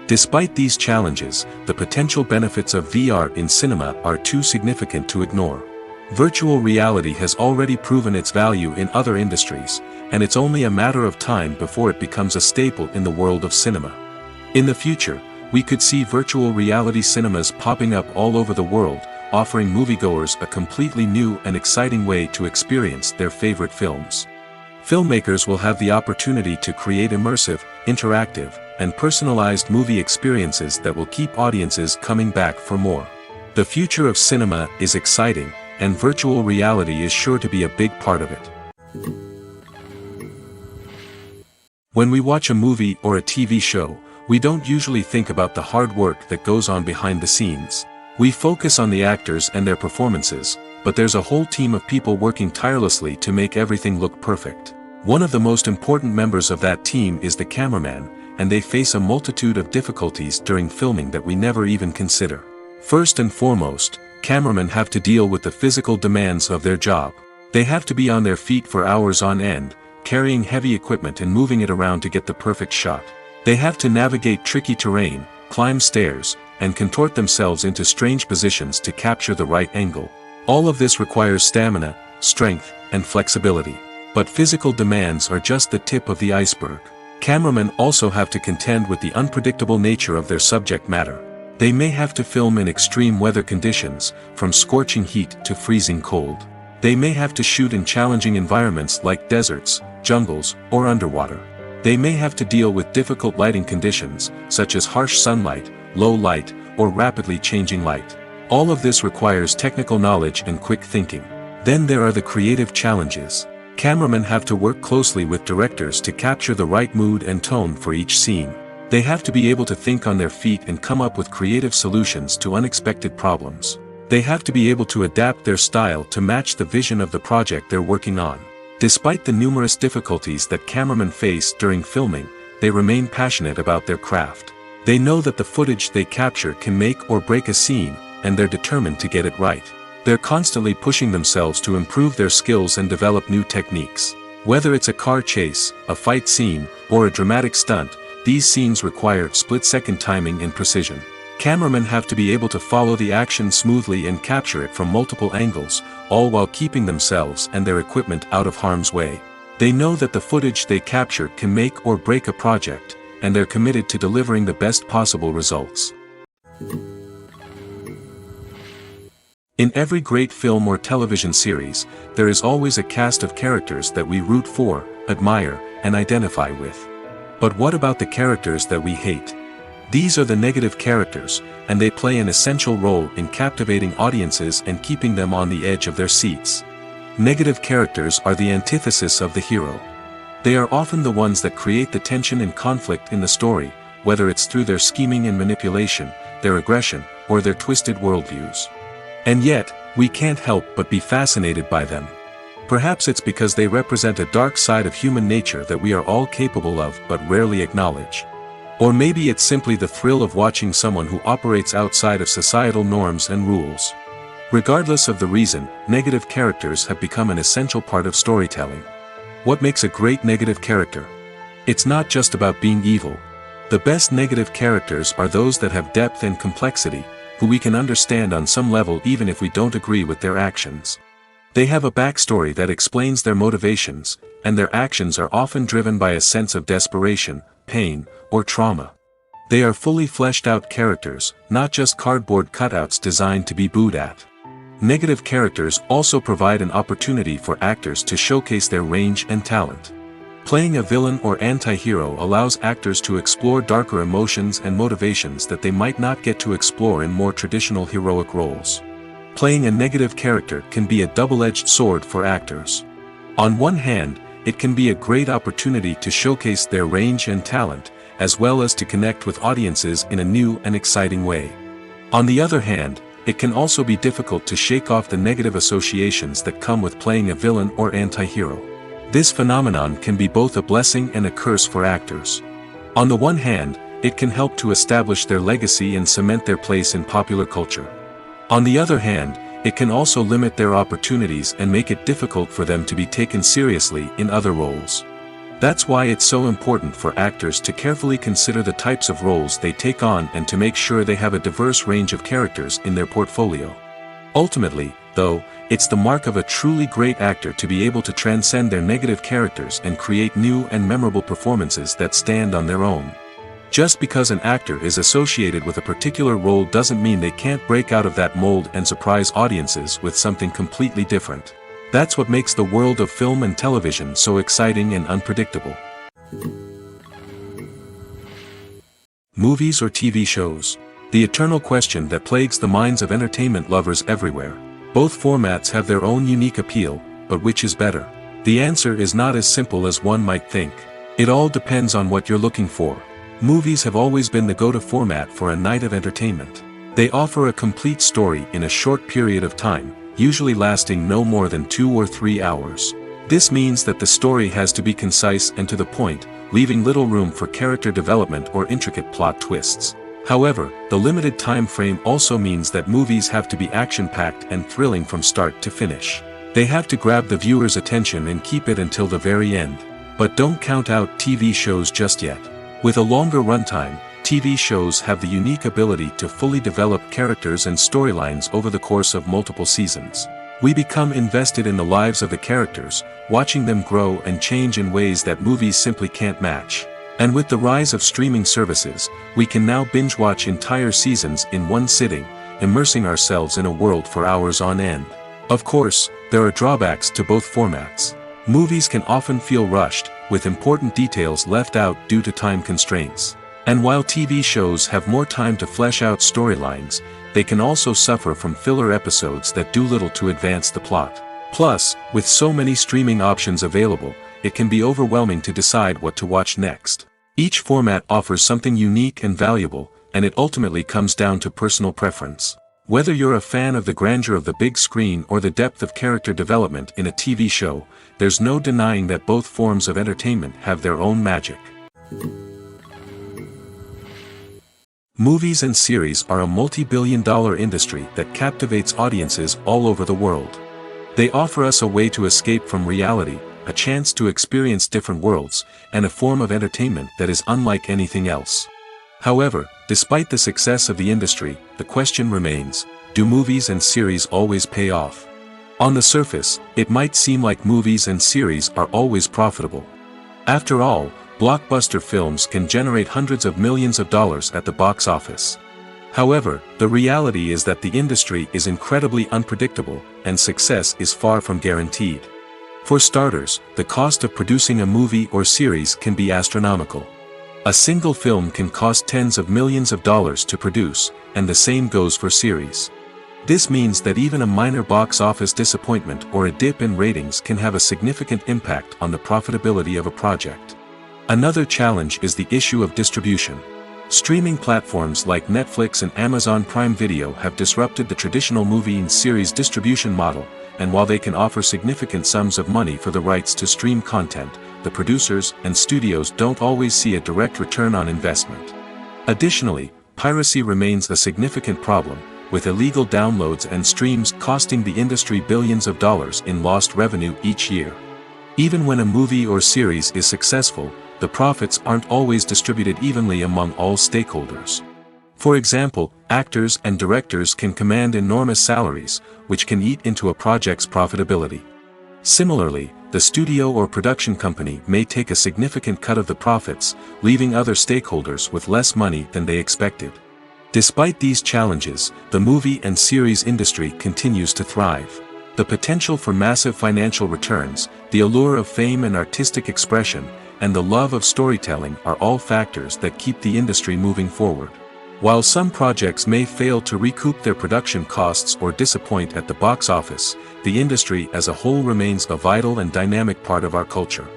A: Despite these challenges, the potential benefits of VR in cinema are too significant to ignore. Virtual reality has already proven its value in other industries, and it's only a matter of time before it becomes a staple in the world of cinema. In the future, we could see virtual reality cinemas popping up all over the world, offering moviegoers a completely new and exciting way to experience their favorite films. Filmmakers will have the opportunity to create immersive, interactive, and personalized movie experiences that will keep audiences coming back for more. The future of cinema is exciting, and virtual reality is sure to be a big part of it. When we watch a movie or a TV show, we don't usually think about the hard work that goes on behind the scenes. We focus on the actors and their performances, but there's a whole team of people working tirelessly to make everything look perfect. One of the most important members of that team is the cameraman, and they face a multitude of difficulties during filming that we never even consider. First and foremost, cameramen have to deal with the physical demands of their job. They have to be on their feet for hours on end, carrying heavy equipment and moving it around to get the perfect shot. They have to navigate tricky terrain, climb stairs, and contort themselves into strange positions to capture the right angle. All of this requires stamina, strength, and flexibility. But physical demands are just the tip of the iceberg. Cameramen also have to contend with the unpredictable nature of their subject matter. They may have to film in extreme weather conditions, from scorching heat to freezing cold. They may have to shoot in challenging environments like deserts, jungles, or underwater. They may have to deal with difficult lighting conditions, such as harsh sunlight, low light, or rapidly changing light. All of this requires technical knowledge and quick thinking. Then there are the creative challenges. Cameramen have to work closely with directors to capture the right mood and tone for each scene. They have to be able to think on their feet and come up with creative solutions to unexpected problems. They have to be able to adapt their style to match the vision of the project they're working on. Despite the numerous difficulties that cameramen face during filming, they remain passionate about their craft. They know that the footage they capture can make or break a scene, and they're determined to get it right. They're constantly pushing themselves to improve their skills and develop new techniques. Whether it's a car chase, a fight scene, or a dramatic stunt, these scenes require split-second timing and precision. Cameramen have to be able to follow the action smoothly and capture it from multiple angles, all while keeping themselves and their equipment out of harm's way. They know that the footage they capture can make or break a project, and they're committed to delivering the best possible results. In every great film or television series, there is always a cast of characters that we root for, admire, and identify with. But what about the characters that we hate? These are the negative characters, and they play an essential role in captivating audiences and keeping them on the edge of their seats. Negative characters are the antithesis of the hero. They are often the ones that create the tension and conflict in the story, whether it's through their scheming and manipulation, their aggression, or their twisted worldviews. And yet, we can't help but be fascinated by them. Perhaps it's because they represent a dark side of human nature that we are all capable of but rarely acknowledge. Or maybe it's simply the thrill of watching someone who operates outside of societal norms and rules. Regardless of the reason, negative characters have become an essential part of storytelling. What makes a great negative character? It's not just about being evil. The best negative characters are those that have depth and complexity, who we can understand on some level even if we don't agree with their actions. They have a backstory that explains their motivations, and their actions are often driven by a sense of desperation, pain, or trauma. They are fully fleshed out characters, not just cardboard cutouts designed to be booed at. Negative characters also provide an opportunity for actors to showcase their range and talent. Playing a villain or anti-hero allows actors to explore darker emotions and motivations that they might not get to explore in more traditional heroic roles. Playing a negative character can be a double-edged sword for actors. On one hand, it can be a great opportunity to showcase their range and talent, as well as to connect with audiences in a new and exciting way. On the other hand, it can also be difficult to shake off the negative associations that come with playing a villain or anti-hero. This phenomenon can be both a blessing and a curse for actors. On the one hand, it can help to establish their legacy and cement their place in popular culture. On the other hand, it can also limit their opportunities and make it difficult for them to be taken seriously in other roles. That's why it's so important for actors to carefully consider the types of roles they take on and to make sure they have a diverse range of characters in their portfolio. Ultimately, though, it's the mark of a truly great actor to be able to transcend their negative characters and create new and memorable performances that stand on their own. Just because an actor is associated with a particular role doesn't mean they can't break out of that mold and surprise audiences with something completely different. That's what makes the world of film and television so exciting and unpredictable. Movies or TV shows? The eternal question that plagues the minds of entertainment lovers everywhere. Both formats have their own unique appeal, but which is better? The answer is not as simple as one might think. It all depends on what you're looking for. Movies have always been the go-to format for a night of entertainment. They offer a complete story in a short period of time, usually lasting no more than 2 or 3 hours. This means that the story has to be concise and to the point, leaving little room for character development or intricate plot twists. However, the limited time frame also means that movies have to be action-packed and thrilling from start to finish. They have to grab the viewer's attention and keep it until the very end. But don't count out TV shows just yet. With a longer runtime, TV shows have the unique ability to fully develop characters and storylines over the course of multiple seasons. We become invested in the lives of the characters, watching them grow and change in ways that movies simply can't match. And with the rise of streaming services, we can now binge-watch entire seasons in one sitting, immersing ourselves in a world for hours on end. Of course, there are drawbacks to both formats. Movies can often feel rushed, with important details left out due to time constraints. And while TV shows have more time to flesh out storylines, they can also suffer from filler episodes that do little to advance the plot. Plus, with so many streaming options available, it can be overwhelming to decide what to watch next. Each format offers something unique and valuable, and it ultimately comes down to personal preference. Whether you're a fan of the grandeur of the big screen or the depth of character development in a TV show, there's no denying that both forms of entertainment have their own magic. Movies and series are a multi-billion-dollar industry that captivates audiences all over the world. They offer us a way to escape from reality, a chance to experience different worlds, and a form of entertainment that is unlike anything else. However, despite the success of the industry, the question remains, do movies and series always pay off? On the surface, it might seem like movies and series are always profitable. After all, blockbuster films can generate hundreds of millions of dollars at the box office. However, the reality is that the industry is incredibly unpredictable, and success is far from guaranteed. For starters, the cost of producing a movie or series can be astronomical. A single film can cost tens of millions of dollars to produce, and the same goes for series. This means that even a minor box office disappointment or a dip in ratings can have a significant impact on the profitability of a project. Another challenge is the issue of distribution. Streaming platforms like Netflix and Amazon Prime Video have disrupted the traditional movie and series distribution model, and while they can offer significant sums of money for the rights to stream content, the producers and studios don't always see a direct return on investment. Additionally, piracy remains a significant problem, with illegal downloads and streams costing the industry billions of dollars in lost revenue each year. Even when a movie or series is successful, the profits aren't always distributed evenly among all stakeholders. For example, actors and directors can command enormous salaries, which can eat into a project's profitability. Similarly, the studio or production company may take a significant cut of the profits, leaving other stakeholders with less money than they expected. Despite these challenges, the movie and series industry continues to thrive. The potential for massive financial returns, the allure of fame and artistic expression, and the love of storytelling are all factors that keep the industry moving forward. While some projects may fail to recoup their production costs or disappoint at the box office, the industry as a whole remains a vital and dynamic part of our culture.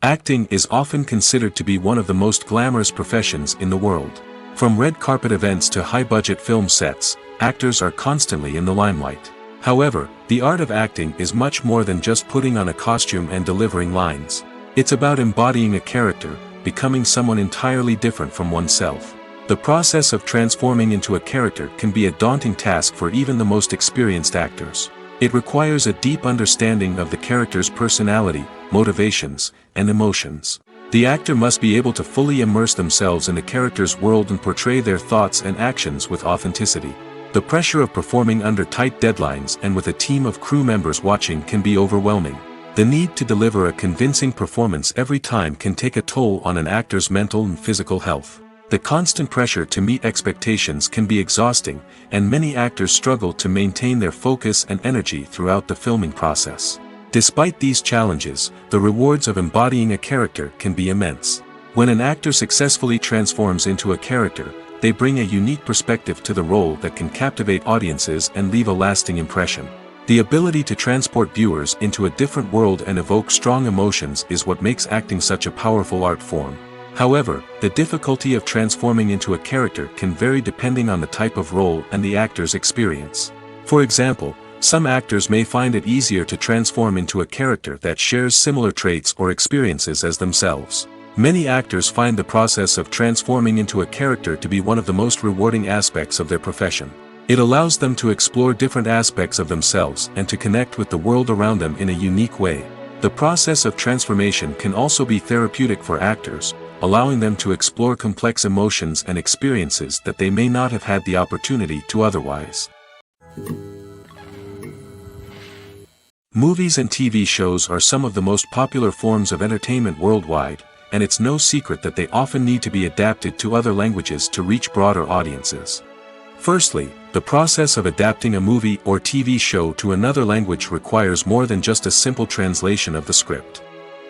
A: Acting is often considered to be one of the most glamorous professions in the world. From red carpet events to high-budget film sets, actors are constantly in the limelight. However, the art of acting is much more than just putting on a costume and delivering lines. It's about embodying a character, becoming someone entirely different from oneself. The process of transforming into a character can be a daunting task for even the most experienced actors. It requires a deep understanding of the character's personality, motivations, and emotions. The actor must be able to fully immerse themselves in the character's world and portray their thoughts and actions with authenticity. The pressure of performing under tight deadlines and with a team of crew members watching can be overwhelming. The need to deliver a convincing performance every time can take a toll on an actor's mental and physical health. The constant pressure to meet expectations can be exhausting, and many actors struggle to maintain their focus and energy throughout the filming process. Despite these challenges, the rewards of embodying a character can be immense. When an actor successfully transforms into a character, they bring a unique perspective to the role that can captivate audiences and leave a lasting impression. The ability to transport viewers into a different world and evoke strong emotions is what makes acting such a powerful art form. However, the difficulty of transforming into a character can vary depending on the type of role and the actor's experience. For example, some actors may find it easier to transform into a character that shares similar traits or experiences as themselves. Many actors find the process of transforming into a character to be one of the most rewarding aspects of their profession. It allows them to explore different aspects of themselves and to connect with the world around them in a unique way. The process of transformation can also be therapeutic for actors, allowing them to explore complex emotions and experiences that they may not have had the opportunity to otherwise. Movies and TV shows are some of the most popular forms of entertainment worldwide, and it's no secret that they often need to be adapted to other languages to reach broader audiences. Firstly, the process of adapting a movie or TV show to another language requires more than just a simple translation of the script.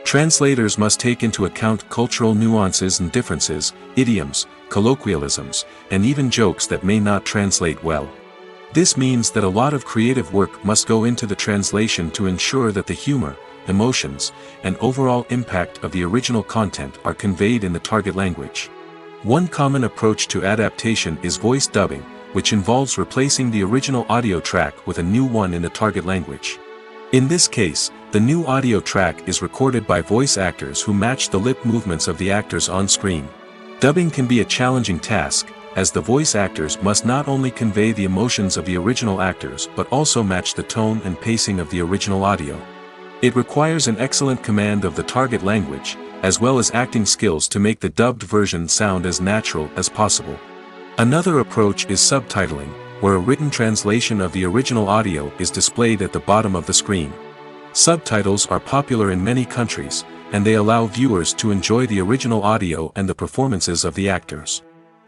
A: Translators must take into account cultural nuances and differences, idioms, colloquialisms, and even jokes that may not translate well. This means that a lot of creative work must go into the translation to ensure that the humor, emotions, and overall impact of the original content are conveyed in the target language. One common approach to adaptation is voice dubbing, which involves replacing the original audio track with a new one in the target language. In this case, the new audio track is recorded by voice actors who match the lip movements of the actors on screen. Dubbing can be a challenging task, as the voice actors must not only convey the emotions of the original actors but also match the tone and pacing of the original audio. It requires an excellent command of the target language, as well as acting skills to make the dubbed version sound as natural as possible. Another approach is subtitling, where a written translation of the original audio is displayed at the bottom of the screen. Subtitles are popular in many countries, and they allow viewers to enjoy the original audio and the performances of the actors.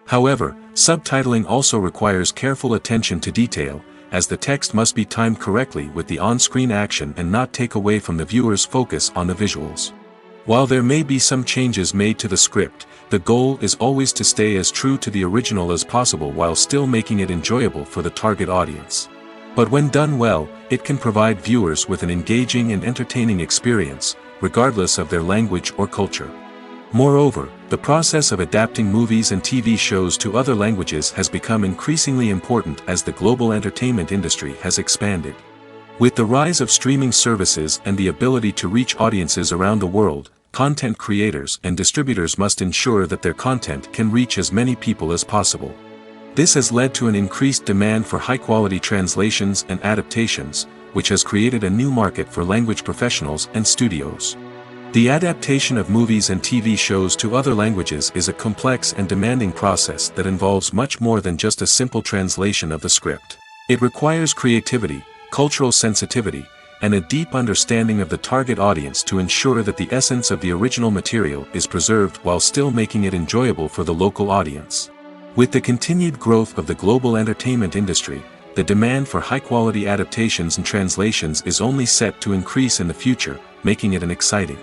A: However, subtitling also requires careful attention to detail, as the text must be timed correctly with the on-screen action and not take away from the viewer's focus on the visuals. While there may be some changes made to the script, the goal is always to stay as true to the original as possible while still making it enjoyable for the target audience. But when done well, it can provide viewers with an engaging and entertaining experience, regardless of their language or culture. Moreover, the process of adapting movies and TV shows to other languages has become increasingly important as the global entertainment industry has expanded. With the rise of streaming services and the ability to reach audiences around the world, content creators and distributors must ensure that their content can reach as many people as possible. This has led to an increased demand for high-quality translations and adaptations, which has created a new market for language professionals and studios. The adaptation of movies and TV shows to other languages is a complex and demanding process that involves much more than just a simple translation of the script. It requires creativity, cultural sensitivity, and a deep understanding of the target audience to ensure that the essence of the original material is preserved while still making it enjoyable for the local audience. With the continued growth of the global entertainment industry, the demand for high-quality adaptations and translations is only set to increase in the future, making it an exciting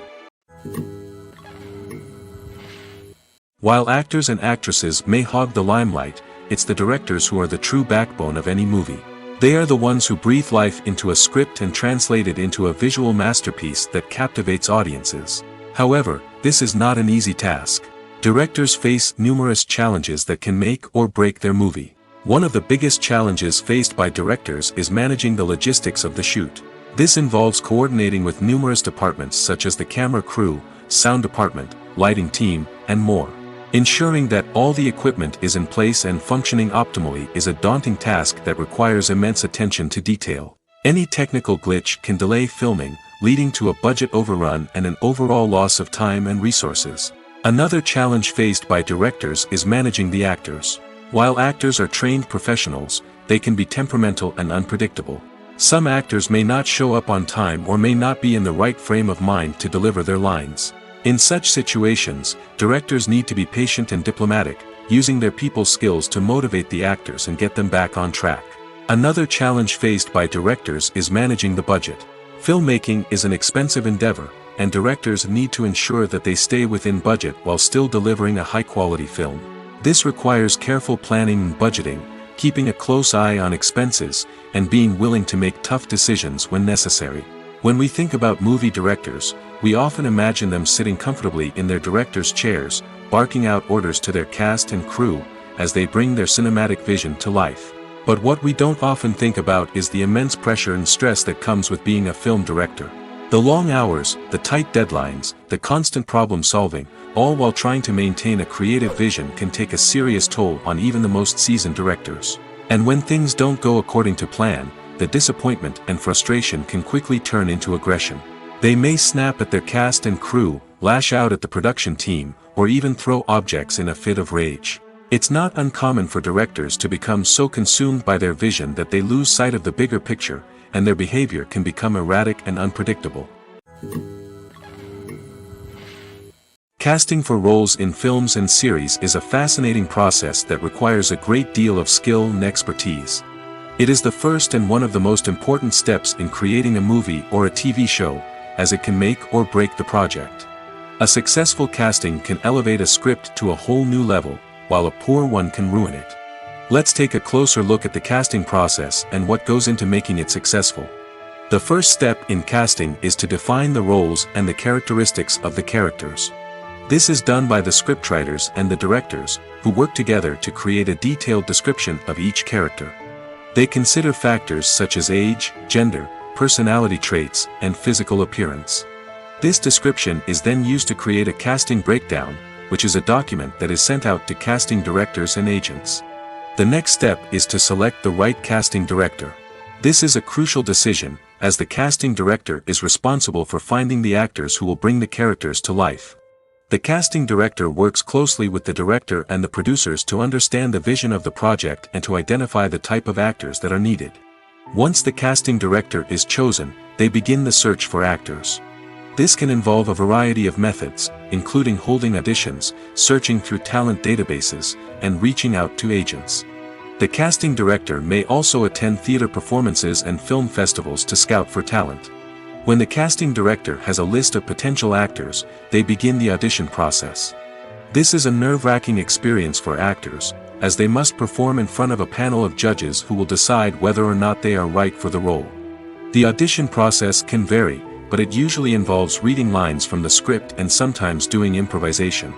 A: While actors and actresses may hog the limelight, it's the directors who are the true backbone of any movie. They are the ones who breathe life into a script and translate it into a visual masterpiece that captivates audiences. However, this is not an easy task. Directors face numerous challenges that can make or break their movie. One of the biggest challenges faced by directors is managing the logistics of the shoot. This involves coordinating with numerous departments such as the camera crew, sound department, lighting team, and more. Ensuring that all the equipment is in place and functioning optimally is a daunting task that requires immense attention to detail. Any technical glitch can delay filming, leading to a budget overrun and an overall loss of time and resources. Another challenge faced by directors is managing the actors. While actors are trained professionals, they can be temperamental and unpredictable. Some actors may not show up on time or may not be in the right frame of mind to deliver their lines. In such situations, directors need to be patient and diplomatic, using their people skills to motivate the actors and get them back on track. Another challenge faced by directors is managing the budget. Filmmaking is an expensive endeavor, and directors need to ensure that they stay within budget while still delivering a high-quality film. This requires careful planning and budgeting, keeping a close eye on expenses, and being willing to make tough decisions when necessary. When we think about movie directors, we often imagine them sitting comfortably in their director's chairs, barking out orders to their cast and crew, as they bring their cinematic vision to life. But what we don't often think about is the immense pressure and stress that comes with being a film director. The long hours, the tight deadlines, the constant problem solving, all while trying to maintain a creative vision can take a serious toll on even the most seasoned directors. And when things don't go according to plan, the disappointment and frustration can quickly turn into aggression. They may snap at their cast and crew, lash out at the production team, or even throw objects in a fit of rage. It's not uncommon for directors to become so consumed by their vision that they lose sight of the bigger picture, and their behavior can become erratic and unpredictable. Casting for roles in films and series is a fascinating process that requires a great deal of skill and expertise. It is the first and one of the most important steps in creating a movie or a TV show, as it can make or break the project. A successful casting can elevate a script to a whole new level, while a poor one can ruin it. Let's take a closer look at the casting process and what goes into making it successful. The first step in casting is to define the roles and the characteristics of the characters. This is done by the scriptwriters and the directors, who work together to create a detailed description of each character. They consider factors such as age, gender, personality traits, and physical appearance. This description is then used to create a casting breakdown, which is a document that is sent out to casting directors and agents. The next step is to select the right casting director. This is a crucial decision, as the casting director is responsible for finding the actors who will bring the characters to life. The casting director works closely with the director and the producers to understand the vision of the project and to identify the type of actors that are needed. Once the casting director is chosen, they begin the search for actors. This can involve a variety of methods, including holding auditions, searching through talent databases, and reaching out to agents. The casting director may also attend theater performances and film festivals to scout for talent. When the casting director has a list of potential actors, they begin the audition process. This is a nerve-wracking experience for actors, as they must perform in front of a panel of judges who will decide whether or not they are right for the role. The audition process can vary, but it usually involves reading lines from the script and sometimes doing improvisation.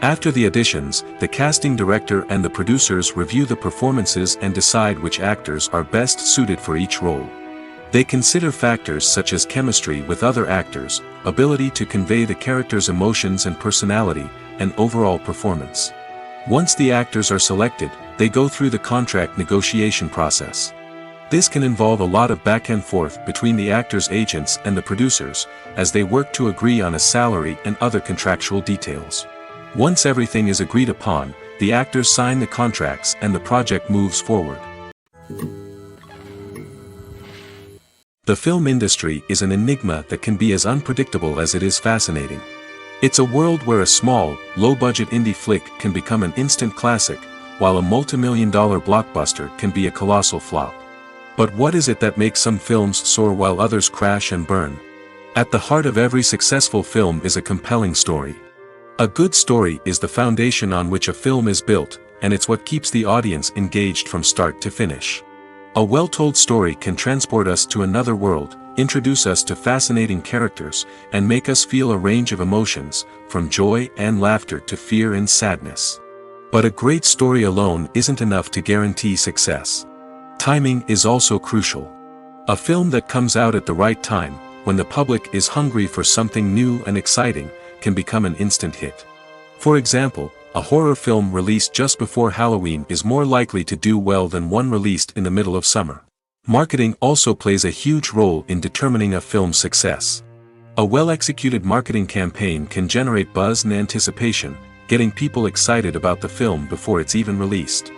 A: After the auditions, the casting director and the producers review the performances and decide which actors are best suited for each role. They consider factors such as chemistry with other actors, ability to convey the character's emotions and personality, and overall performance. Once the actors are selected, they go through the contract negotiation process. This can involve a lot of back and forth between the actors' agents and the producers, as they work to agree on a salary and other contractual details. Once everything is agreed upon, the actors sign the contracts and the project moves forward. The film industry is an enigma that can be as unpredictable as it is fascinating. It's a world where a small, low-budget indie flick can become an instant classic, while a multi-million-dollar blockbuster can be a colossal flop. But what is it that makes some films soar while others crash and burn? At the heart of every successful film is a compelling story. A good story is the foundation on which a film is built, and it's what keeps the audience engaged from start to finish. A well-told story can transport us to another world, introduce us to fascinating characters, and make us feel a range of emotions, from joy and laughter to fear and sadness. But a great story alone isn't enough to guarantee success. Timing is also crucial. A film that comes out at the right time, when the public is hungry for something new and exciting, can become an instant hit. For example, a horror film released just before Halloween is more likely to do well than one released in the middle of summer. Marketing also plays a huge role in determining a film's success. A well-executed marketing campaign can generate buzz and anticipation, getting people excited about the film before it's even released.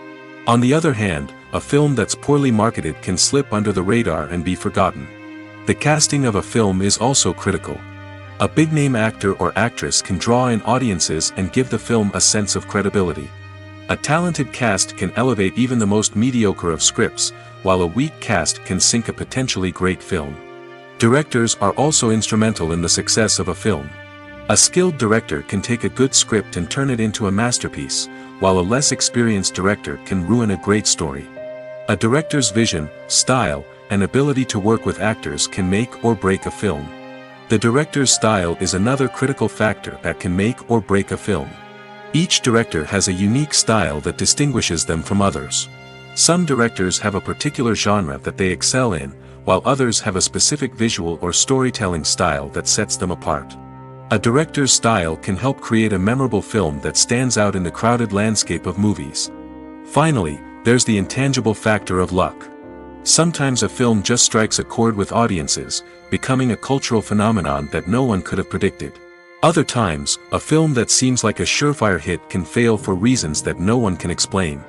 A: On the other hand, a film that's poorly marketed can slip under the radar and be forgotten. The casting of a film is also critical. A big-name actor or actress can draw in audiences and give the film a sense of credibility. A talented cast can elevate even the most mediocre of scripts, while a weak cast can sink a potentially great film. Directors are also instrumental in the success of a film. A skilled director can take a good script and turn it into a masterpiece, while a less experienced director can ruin a great story. A director's vision, style, and ability to work with actors can make or break a film. The director's style is another critical factor that can make or break a film. Each director has a unique style that distinguishes them from others. Some directors have a particular genre that they excel in, while others have a specific visual or storytelling style that sets them apart. A director's style can help create a memorable film that stands out in the crowded landscape of movies. Finally, there's the intangible factor of luck. Sometimes a film just strikes a chord with audiences, becoming a cultural phenomenon that no one could have predicted. Other times, a film that seems like a surefire hit can fail for reasons that no one can explain.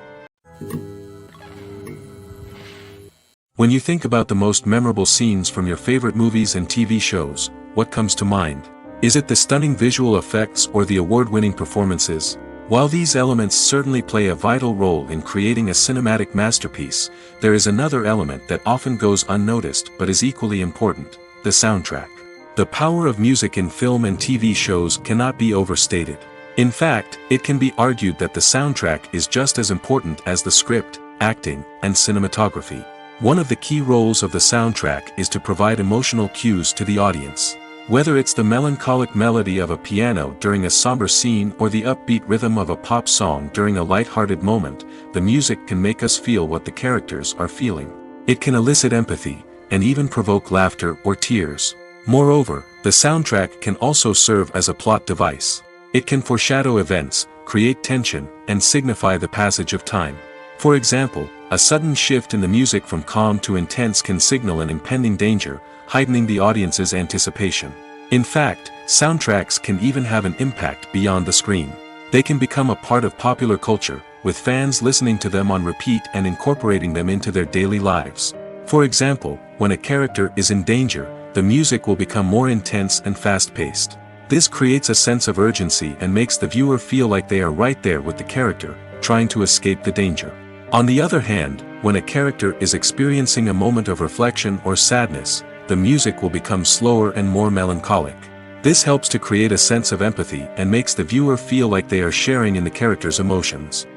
A: When you think about the most memorable scenes from your favorite movies and TV shows, what comes to mind? Is it the stunning visual effects or the award-winning performances? While these elements certainly play a vital role in creating a cinematic masterpiece, there is another element that often goes unnoticed but is equally important: the soundtrack. The power of music in film and TV shows cannot be overstated. In fact, it can be argued that the soundtrack is just as important as the script, acting, and cinematography. One of the key roles of the soundtrack is to provide emotional cues to the audience. Whether it's the melancholic melody of a piano during a somber scene or the upbeat rhythm of a pop song during a light-hearted moment, the music can make us feel what the characters are feeling. It can elicit empathy, and even provoke laughter or tears. Moreover, the soundtrack can also serve as a plot device. It can foreshadow events, create tension, and signify the passage of time. For example, a sudden shift in the music from calm to intense can signal an impending danger, heightening the audience's anticipation. In fact, soundtracks can even have an impact beyond the screen. They can become a part of popular culture, with fans listening to them on repeat and incorporating them into their daily lives. For example, when a character is in danger, the music will become more intense and fast-paced. This creates a sense of urgency and makes the viewer feel like they are right there with the character, trying to escape the danger. On the other hand, when a character is experiencing a moment of reflection or sadness, the music will become slower and more melancholic. This helps to create a sense of empathy and makes the viewer feel like they are sharing in the character's emotions.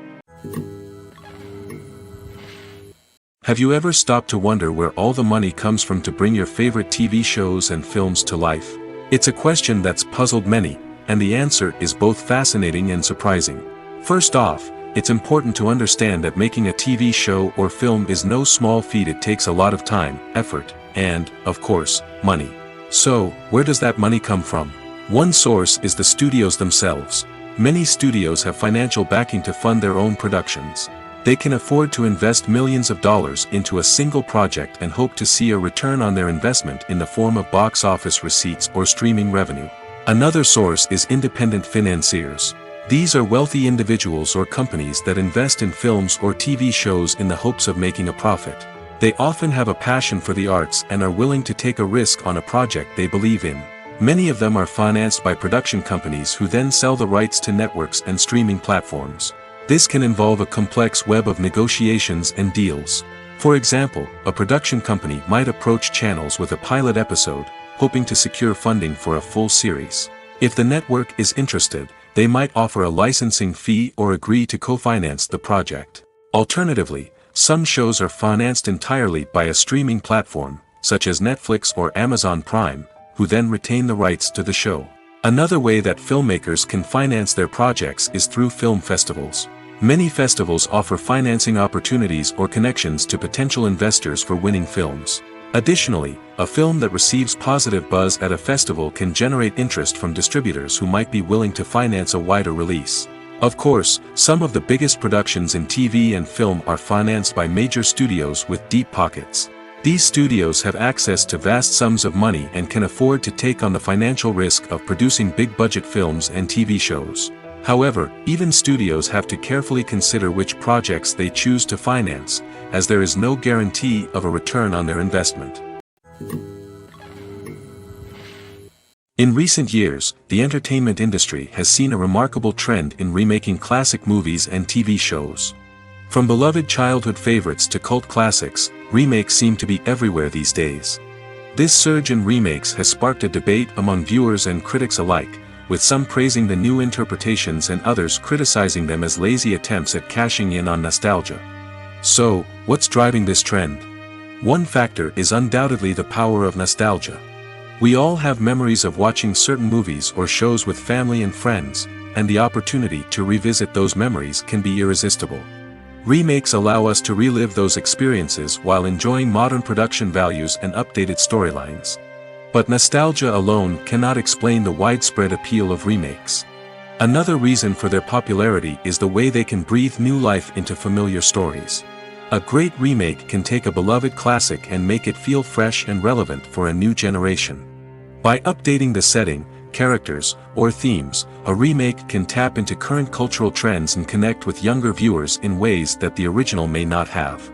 A: Have you ever stopped to wonder where all the money comes from to bring your favorite TV shows and films to life? It's a question that's puzzled many, and the answer is both fascinating and surprising. First off, it's important to understand that making a TV show or film is no small feat. It takes a lot of time, effort, and, of course, money. So, where does that money come from? One source is the studios themselves. Many studios have financial backing to fund their own productions. They can afford to invest millions of dollars into a single project and hope to see a return on their investment in the form of box office receipts or streaming revenue. Another source is independent financiers. These are wealthy individuals or companies that invest in films or TV shows in the hopes of making a profit. They often have a passion for the arts and are willing to take a risk on a project they believe in. Many of them are financed by production companies who then sell the rights to networks and streaming platforms. This can involve a complex web of negotiations and deals. For example, a production company might approach channels with a pilot episode, hoping to secure funding for a full series. If the network is interested, they might offer a licensing fee or agree to co-finance the project. Alternatively, some shows are financed entirely by a streaming platform, such as Netflix or Amazon Prime, who then retain the rights to the show. Another way that filmmakers can finance their projects is through film festivals. Many festivals offer financing opportunities or connections to potential investors for winning films. Additionally, a film that receives positive buzz at a festival can generate interest from distributors who might be willing to finance a wider release. Of course, some of the biggest productions in TV and film are financed by major studios with deep pockets. These studios have access to vast sums of money and can afford to take on the financial risk of producing big-budget films and TV shows. However, even studios have to carefully consider which projects they choose to finance, as there is no guarantee of a return on their investment. In recent years, the entertainment industry has seen a remarkable trend in remaking classic movies and TV shows. From beloved childhood favorites to cult classics, remakes seem to be everywhere these days. This surge in remakes has sparked a debate among viewers and critics alike, with some praising the new interpretations and others criticizing them as lazy attempts at cashing in on nostalgia. So, what's driving this trend? One factor is undoubtedly the power of nostalgia. We all have memories of watching certain movies or shows with family and friends, and the opportunity to revisit those memories can be irresistible. Remakes allow us to relive those experiences while enjoying modern production values and updated storylines. But nostalgia alone cannot explain the widespread appeal of remakes. Another reason for their popularity is the way they can breathe new life into familiar stories. A great remake can take a beloved classic and make it feel fresh and relevant for a new generation. By updating the setting, characters, or themes, a remake can tap into current cultural trends and connect with younger viewers in ways that the original may not have.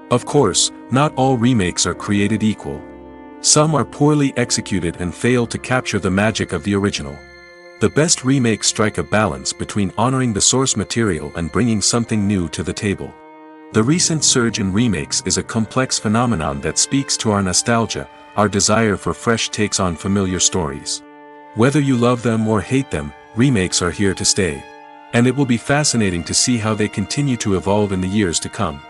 A: Of course, not all remakes are created equal. Some are poorly executed and fail to capture the magic of the original. The best remakes strike a balance between honoring the source material and bringing something new to the table. The recent surge in remakes is a complex phenomenon that speaks to our nostalgia, our desire for fresh takes on familiar stories. Whether you love them or hate them, remakes are here to stay. And it will be fascinating to see how they continue to evolve in the years to come.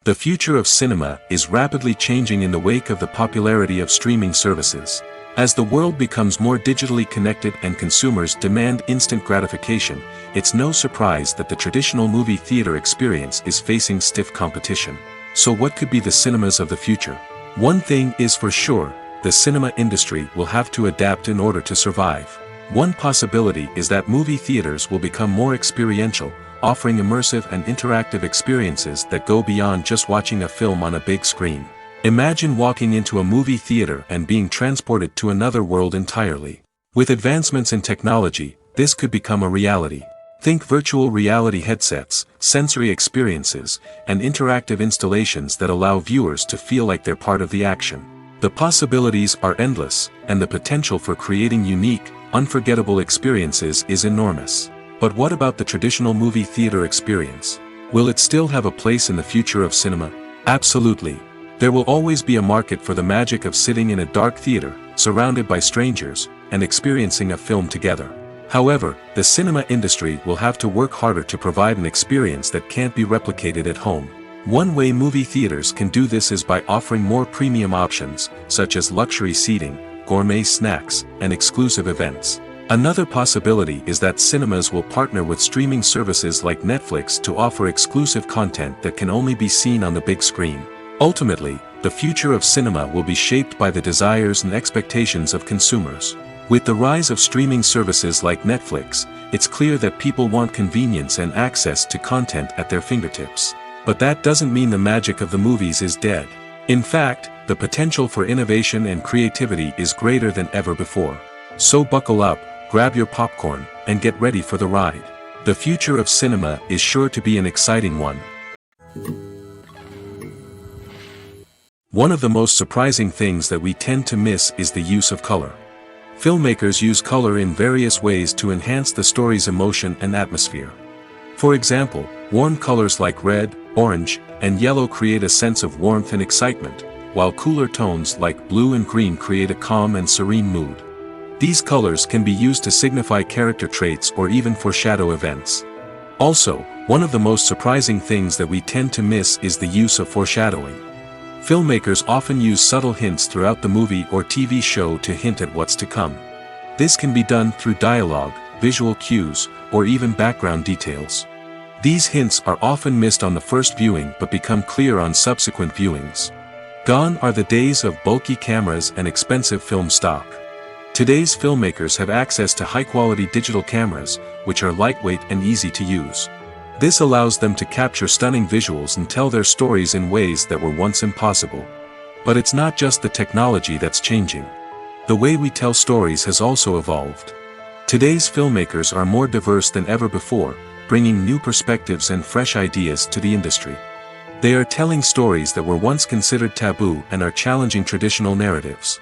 A: The future of cinema is rapidly changing in the wake of the popularity of streaming services. As the world becomes more digitally connected and consumers demand instant gratification, it's no surprise that the traditional movie theater experience is facing stiff competition. So what could be the cinemas of the future? One thing is for sure, the cinema industry will have to adapt in order to survive. One possibility is that movie theaters will become more experiential, offering immersive and interactive experiences that go beyond just watching a film on a big screen. Imagine walking into a movie theater and being transported to another world entirely. With advancements in technology, this could become a reality. Think virtual reality headsets, sensory experiences, and interactive installations that allow viewers to feel like they're part of the action. The possibilities are endless, and the potential for creating unique, unforgettable experiences is enormous. But what about the traditional movie theater experience? Will it still have a place in the future of cinema? Absolutely. There will always be a market for the magic of sitting in a dark theater, surrounded by strangers, and experiencing a film together. However, the cinema industry will have to work harder to provide an experience that can't be replicated at home. One way movie theaters can do this is by offering more premium options, such as luxury seating, gourmet snacks, and exclusive events. Another possibility is that cinemas will partner with streaming services like Netflix to offer exclusive content that can only be seen on the big screen. Ultimately, the future of cinema will be shaped by the desires and expectations of consumers. With the rise of streaming services like Netflix, it's clear that people want convenience and access to content at their fingertips. But that doesn't mean the magic of the movies is dead. In fact, the potential for innovation and creativity is greater than ever before. So buckle up, grab your popcorn, and get ready for the ride. The future of cinema is sure to be an exciting one. One of the most surprising things that we tend to miss is the use of color. Filmmakers use color in various ways to enhance the story's emotion and atmosphere. For example, warm colors like red, orange, and yellow create a sense of warmth and excitement, while cooler tones like blue and green create a calm and serene mood. These colors can be used to signify character traits or even foreshadow events. Also, one of the most surprising things that we tend to miss is the use of foreshadowing. Filmmakers often use subtle hints throughout the movie or TV show to hint at what's to come. This can be done through dialogue, visual cues, or even background details. These hints are often missed on the first viewing but become clear on subsequent viewings. Gone are the days of bulky cameras and expensive film stock. Today's filmmakers have access to high-quality digital cameras, which are lightweight and easy to use. This allows them to capture stunning visuals and tell their stories in ways that were once impossible. But it's not just the technology that's changing. The way we tell stories has also evolved. Today's filmmakers are more diverse than ever before, bringing new perspectives and fresh ideas to the industry. They are telling stories that were once considered taboo and are challenging traditional narratives.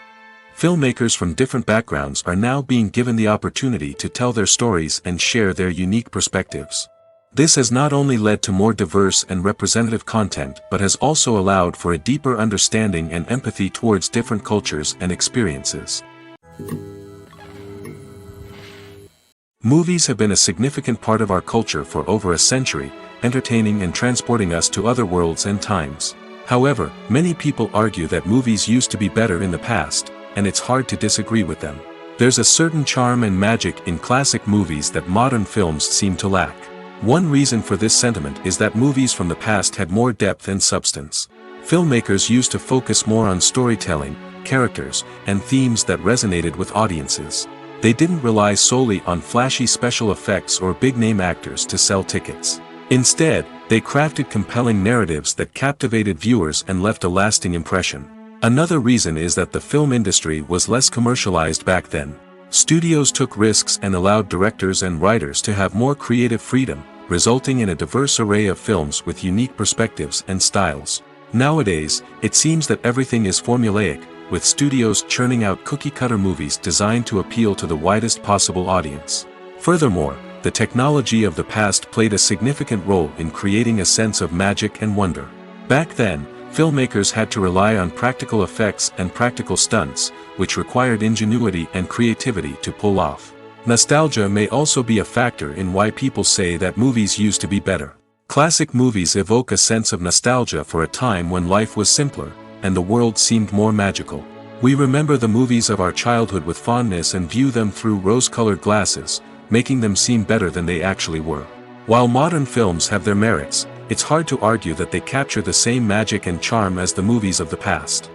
A: Filmmakers from different backgrounds are now being given the opportunity to tell their stories and share their unique perspectives. This has not only led to more diverse and representative content but has also allowed for a deeper understanding and empathy towards different cultures and experiences. Movies have been a significant part of our culture for over a century, entertaining and transporting us to other worlds and times. However, many people argue that movies used to be better in the past, and it's hard to disagree with them. There's a certain charm and magic in classic movies that modern films seem to lack. One reason for this sentiment is that movies from the past had more depth and substance. Filmmakers used to focus more on storytelling, characters, and themes that resonated with audiences. They didn't rely solely on flashy special effects or big-name actors to sell tickets. Instead, they crafted compelling narratives that captivated viewers and left a lasting impression. Another reason is that the film industry was less commercialized back then. Studios took risks and allowed directors and writers to have more creative freedom, resulting in a diverse array of films with unique perspectives and styles. Nowadays, it seems that everything is formulaic, with studios churning out cookie-cutter movies designed to appeal to the widest possible audience. Furthermore, the technology of the past played a significant role in creating a sense of magic and wonder. Back then, filmmakers had to rely on practical effects and practical stunts, which required ingenuity and creativity to pull off. Nostalgia may also be a factor in why people say that movies used to be better. Classic movies evoke a sense of nostalgia for a time when life was simpler, and the world seemed more magical. We remember the movies of our childhood with fondness and view them through rose-colored glasses, making them seem better than they actually were. While modern films have their merits, it's hard to argue that they capture the same magic and charm as the movies of the past.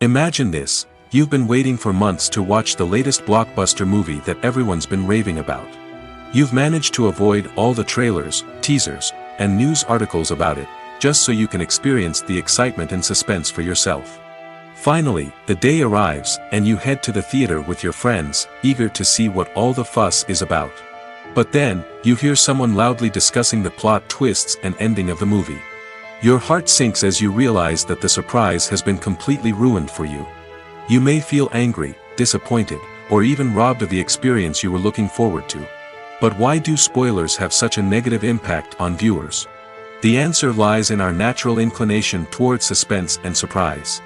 A: Imagine this: you've been waiting for months to watch the latest blockbuster movie that everyone's been raving about. You've managed to avoid all the trailers, teasers, and news articles about it, just so you can experience the excitement and suspense for yourself. Finally, the day arrives, and you head to the theater with your friends, eager to see what all the fuss is about. But then, you hear someone loudly discussing the plot twists and ending of the movie. Your heart sinks as you realize that the surprise has been completely ruined for you. You may feel angry, disappointed, or even robbed of the experience you were looking forward to. But why do spoilers have such a negative impact on viewers? The answer lies in our natural inclination toward suspense and surprise.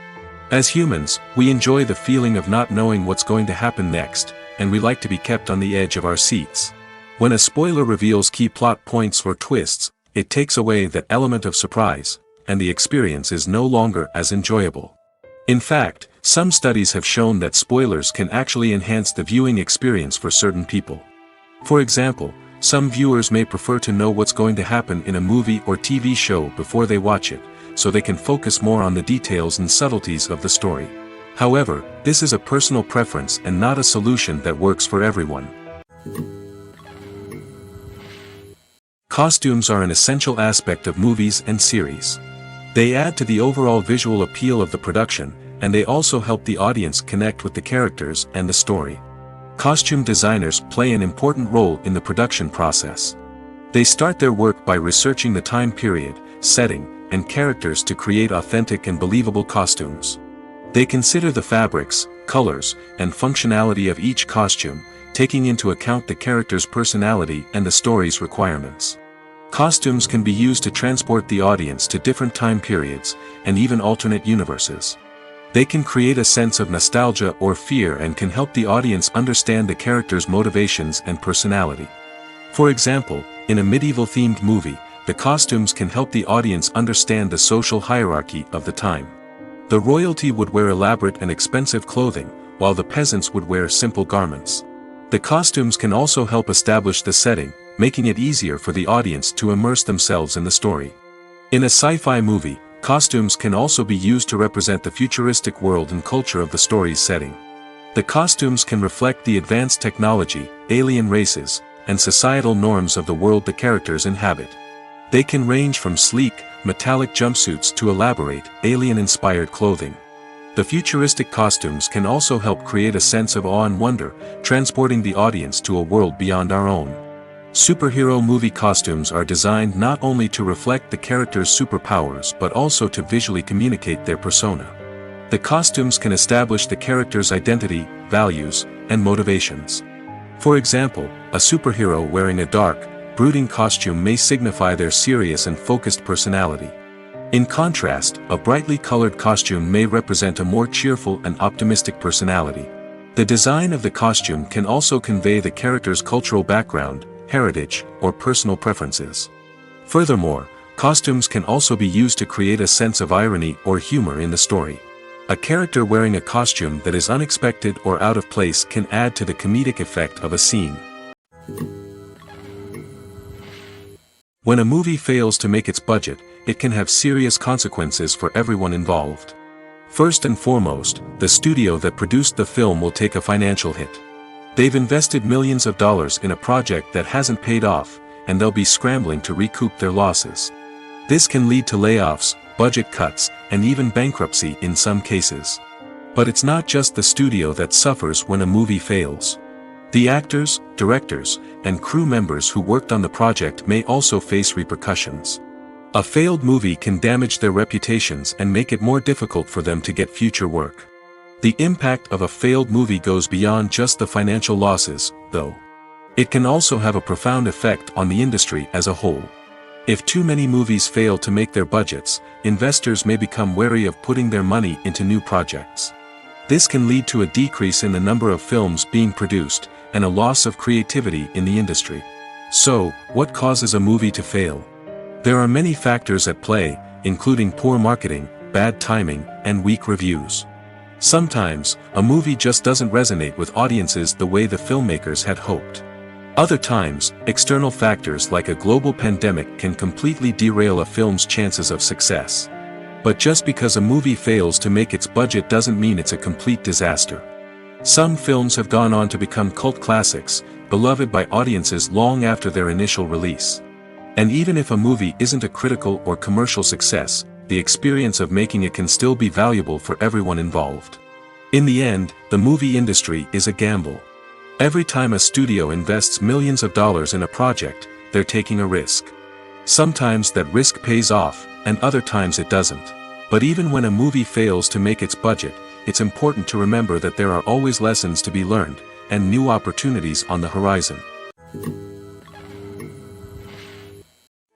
A: As humans, we enjoy the feeling of not knowing what's going to happen next, and we like to be kept on the edge of our seats. When a spoiler reveals key plot points or twists, it takes away that element of surprise, and the experience is no longer as enjoyable. In fact, some studies have shown that spoilers can actually enhance the viewing experience for certain people. For example, some viewers may prefer to know what's going to happen in a movie or TV show before they watch it, so they can focus more on the details and subtleties of the story. However, this is a personal preference and not a solution that works for everyone. Costumes are an essential aspect of movies and series. They add to the overall visual appeal of the production, and they also help the audience connect with the characters and the story. Costume designers play an important role in the production process. They start their work by researching the time period, setting, and characters to create authentic and believable costumes. They consider the fabrics, colors, and functionality of each costume, taking into account the character's personality and the story's requirements. Costumes can be used to transport the audience to different time periods, and even alternate universes. They can create a sense of nostalgia or fear and can help the audience understand the character's motivations and personality. For example, in a medieval-themed movie, the costumes can help the audience understand the social hierarchy of the time. The royalty would wear elaborate and expensive clothing, while the peasants would wear simple garments. The costumes can also help establish the setting, making it easier for the audience to immerse themselves in the story. In a sci-fi movie, costumes can also be used to represent the futuristic world and culture of the story's setting. The costumes can reflect the advanced technology, alien races, and societal norms of the world the characters inhabit. They can range from sleek, metallic jumpsuits to elaborate, alien-inspired clothing. The futuristic costumes can also help create a sense of awe and wonder, transporting the audience to a world beyond our own. Superhero movie costumes are designed not only to reflect the character's superpowers but also to visually communicate their persona. The costumes can establish the character's identity, values, and motivations. For example, a superhero wearing a dark, brooding costume may signify their serious and focused personality. In contrast, a brightly colored costume may represent a more cheerful and optimistic personality. The design of the costume can also convey the character's cultural background, heritage, or personal preferences. Furthermore, costumes can also be used to create a sense of irony or humor in the story. A character wearing a costume that is unexpected or out of place can add to the comedic effect of a scene. When a movie fails to make its budget, it can have serious consequences for everyone involved. First and foremost, the studio that produced the film will take a financial hit. They've invested millions of dollars in a project that hasn't paid off, and they'll be scrambling to recoup their losses. This can lead to layoffs, budget cuts, and even bankruptcy in some cases. But it's not just the studio that suffers when a movie fails. The actors, directors, and crew members who worked on the project may also face repercussions. A failed movie can damage their reputations and make it more difficult for them to get future work. The impact of a failed movie goes beyond just the financial losses, though. It can also have a profound effect on the industry as a whole. If too many movies fail to make their budgets, investors may become wary of putting their money into new projects. This can lead to a decrease in the number of films being produced, and a loss of creativity in the industry. So, what causes a movie to fail? There are many factors at play, including poor marketing, bad timing, and weak reviews. Sometimes, a movie just doesn't resonate with audiences the way the filmmakers had hoped. Other times, external factors like a global pandemic can completely derail a film's chances of success. But just because a movie fails to make its budget doesn't mean it's a complete disaster. Some films have gone on to become cult classics, beloved by audiences long after their initial release. And even if a movie isn't a critical or commercial success, the experience of making it can still be valuable for everyone involved. In the end, the movie industry is a gamble. Every time a studio invests millions of dollars in a project, they're taking a risk. Sometimes that risk pays off, and other times it doesn't. But even when a movie fails to make its budget, it's important to remember that there are always lessons to be learned, and new opportunities on the horizon.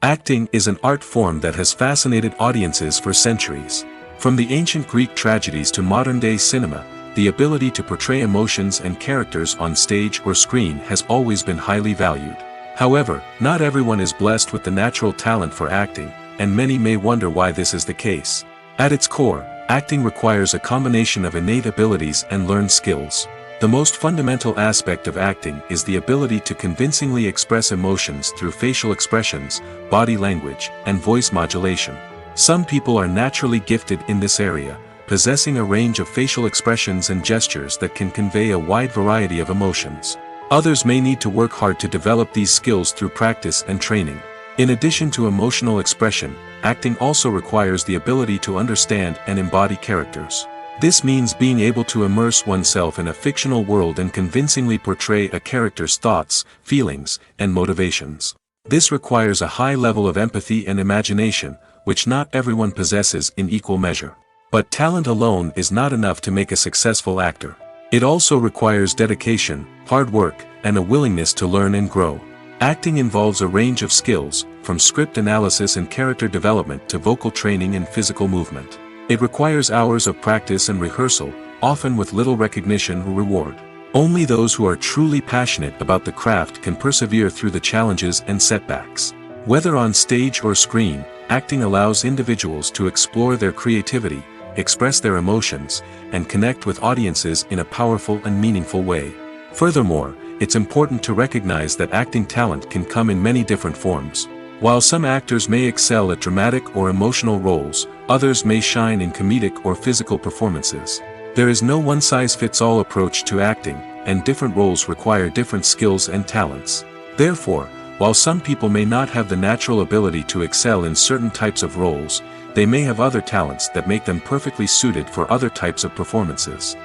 A: Acting is an art form that has fascinated audiences for centuries. From the ancient Greek tragedies to modern-day cinema, the ability to portray emotions and characters on stage or screen has always been highly valued. However, not everyone is blessed with the natural talent for acting, and many may wonder why this is the case. At its core, acting requires a combination of innate abilities and learned skills. The most fundamental aspect of acting is the ability to convincingly express emotions through facial expressions, body language, and voice modulation. Some people are naturally gifted in this area, possessing a range of facial expressions and gestures that can convey a wide variety of emotions. Others may need to work hard to develop these skills through practice and training. In addition to emotional expression, acting also requires the ability to understand and embody characters. This means being able to immerse oneself in a fictional world and convincingly portray a character's thoughts, feelings, and motivations. This requires a high level of empathy and imagination, which not everyone possesses in equal measure. But talent alone is not enough to make a successful actor. It also requires dedication, hard work, and a willingness to learn and grow. Acting involves a range of skills, from script analysis and character development to vocal training and physical movement. It requires hours of practice and rehearsal, often with little recognition or reward. Only those who are truly passionate about the craft can persevere through the challenges and setbacks. Whether on stage or screen, acting allows individuals to explore their creativity, express their emotions, and connect with audiences in a powerful and meaningful way. Furthermore, it's important to recognize that acting talent can come in many different forms. While some actors may excel at dramatic or emotional roles, others may shine in comedic or physical performances. There is no one-size-fits-all approach to acting, and different roles require different skills and talents. Therefore, while some people may not have the natural ability to excel in certain types of roles, they may have other talents that make them perfectly suited for other types of performances.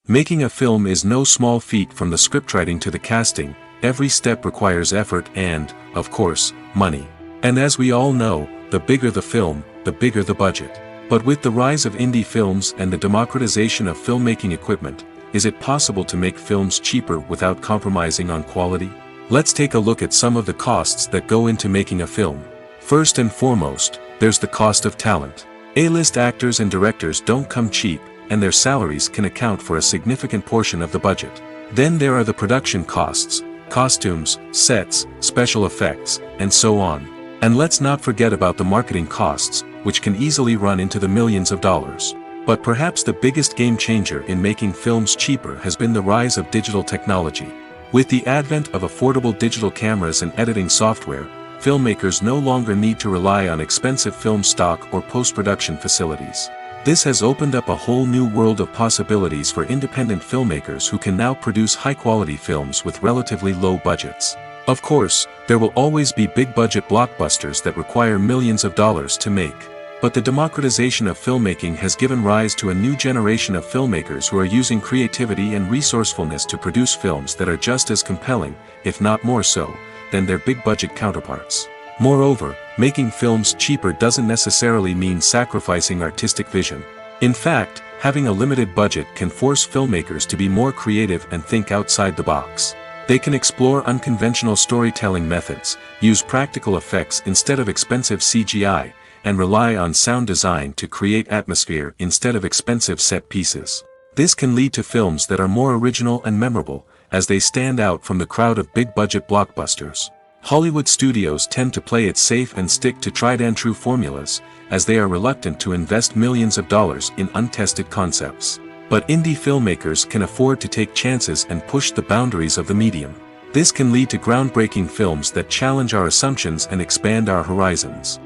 A: Making a film is no small feat. From the scriptwriting to the casting, every step requires effort and, of course, money. And as we all know, the bigger the film, the bigger the budget. But with the rise of indie films and the democratization of filmmaking equipment, is it possible to make films cheaper without compromising on quality? Let's take a look at some of the costs that go into making a film. First and foremost, there's the cost of talent. A-list actors and directors don't come cheap, and their salaries can account for a significant portion of the budget. Then there are the production costs, costumes, sets, special effects, and so on. And let's not forget about the marketing costs, which can easily run into the millions of dollars. But perhaps the biggest game changer in making films cheaper has been the rise of digital technology. With the advent of affordable digital cameras and editing software, filmmakers no longer need to rely on expensive film stock or post-production facilities. This has opened up a whole new world of possibilities for independent filmmakers who can now produce high-quality films with relatively low budgets. Of course, there will always be big-budget blockbusters that require millions of dollars to make. But the democratization of filmmaking has given rise to a new generation of filmmakers who are using creativity and resourcefulness to produce films that are just as compelling, if not more so, than their big-budget counterparts. Moreover, making films cheaper doesn't necessarily mean sacrificing artistic vision. In fact, having a limited budget can force filmmakers to be more creative and think outside the box. They can explore unconventional storytelling methods, use practical effects instead of expensive CGI, and rely on sound design to create atmosphere instead of expensive set pieces. This can lead to films that are more original and memorable, as they stand out from the crowd of big-budget blockbusters. Hollywood studios tend to play it safe and stick to tried-and-true formulas, as they are reluctant to invest millions of dollars in untested concepts. But indie filmmakers can afford to take chances and push the boundaries of the medium. This can lead to groundbreaking films that challenge our assumptions and expand our horizons.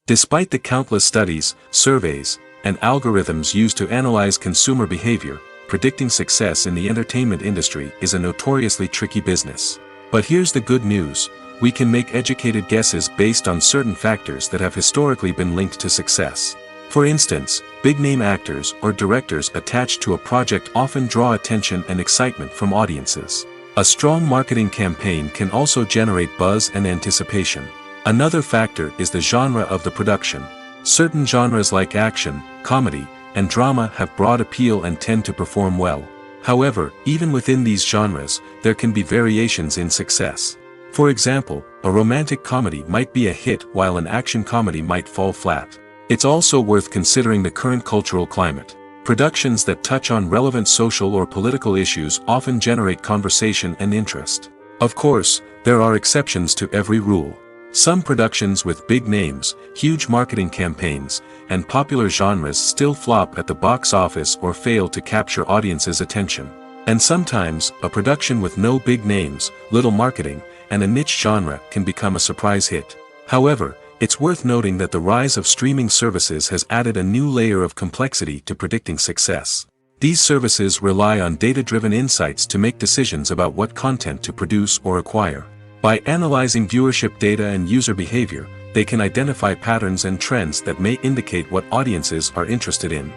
A: Despite the countless studies, surveys, and algorithms used to analyze consumer behavior, predicting success in the entertainment industry is a notoriously tricky business. But here's the good news: we can make educated guesses based on certain factors that have historically been linked to success. For instance, big-name actors or directors attached to a project often draw attention and excitement from audiences. A strong marketing campaign can also generate buzz and anticipation. Another factor is the genre of the production. Certain genres like action, comedy, and drama have broad appeal and tend to perform well. However, even within these genres, there can be variations in success. For example, a romantic comedy might be a hit while an action comedy might fall flat. It's also worth considering the current cultural climate. Productions that touch on relevant social or political issues often generate conversation and interest. Of course, there are exceptions to every rule. Some productions with big names, huge marketing campaigns, and popular genres still flop at the box office or fail to capture audiences' attention. And sometimes, a production with no big names, little marketing, and a niche genre can become a surprise hit. However, it's worth noting that the rise of streaming services has added a new layer of complexity to predicting success. These services rely on data-driven insights to make decisions about what content to produce or acquire. By analyzing viewership data and user behavior, they can identify patterns and trends that may indicate what audiences are interested in.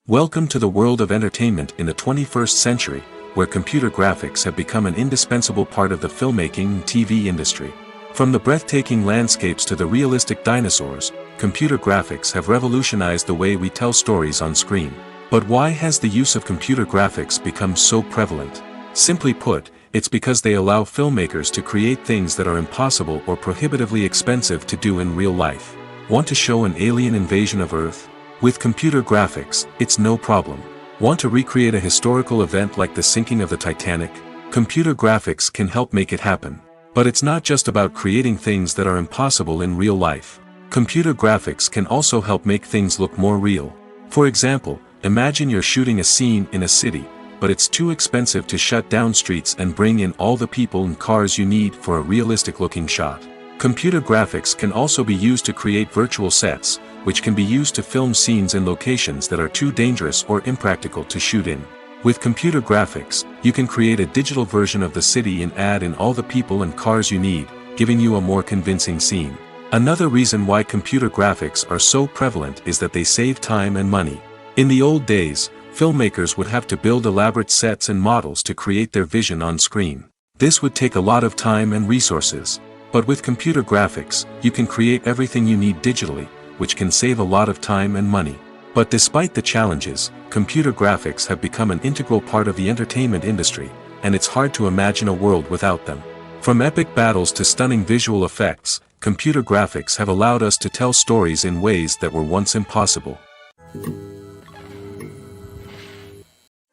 A: Welcome to the world of entertainment in the 21st century, where computer graphics have become an indispensable part of the filmmaking and TV industry. From the breathtaking landscapes to the realistic dinosaurs, computer graphics have revolutionized the way we tell stories on screen. But why has the use of computer graphics become so prevalent? Simply put, It's because they allow filmmakers to create things that are impossible or prohibitively expensive to do in real life. Want to show an alien invasion of Earth? With computer graphics, it's no problem. Want to recreate a historical event like the sinking of the Titanic? Computer graphics can help make it happen. But it's not just about creating things that are impossible in real life. Computer graphics can also help make things look more real. For example, imagine you're shooting a scene in a city, but it's too expensive to shut down streets and bring in all the people and cars you need for a realistic-looking shot. Computer graphics can also be used to create virtual sets, which can be used to film scenes in locations that are too dangerous or impractical to shoot in. With computer graphics, you can create a digital version of the city and add in all the people and cars you need, giving you a more convincing scene. Another reason why computer graphics are so prevalent is that they save time and money. In the old days, filmmakers would have to build elaborate sets and models to create their vision on screen. This would take a lot of time and resources. But with computer graphics, you can create everything you need digitally, which can save a lot of time and money. But despite the challenges, computer graphics have become an integral part of the entertainment industry, and it's hard to imagine a world without them. From epic battles to stunning visual effects, computer graphics have allowed us to tell stories in ways that were once impossible.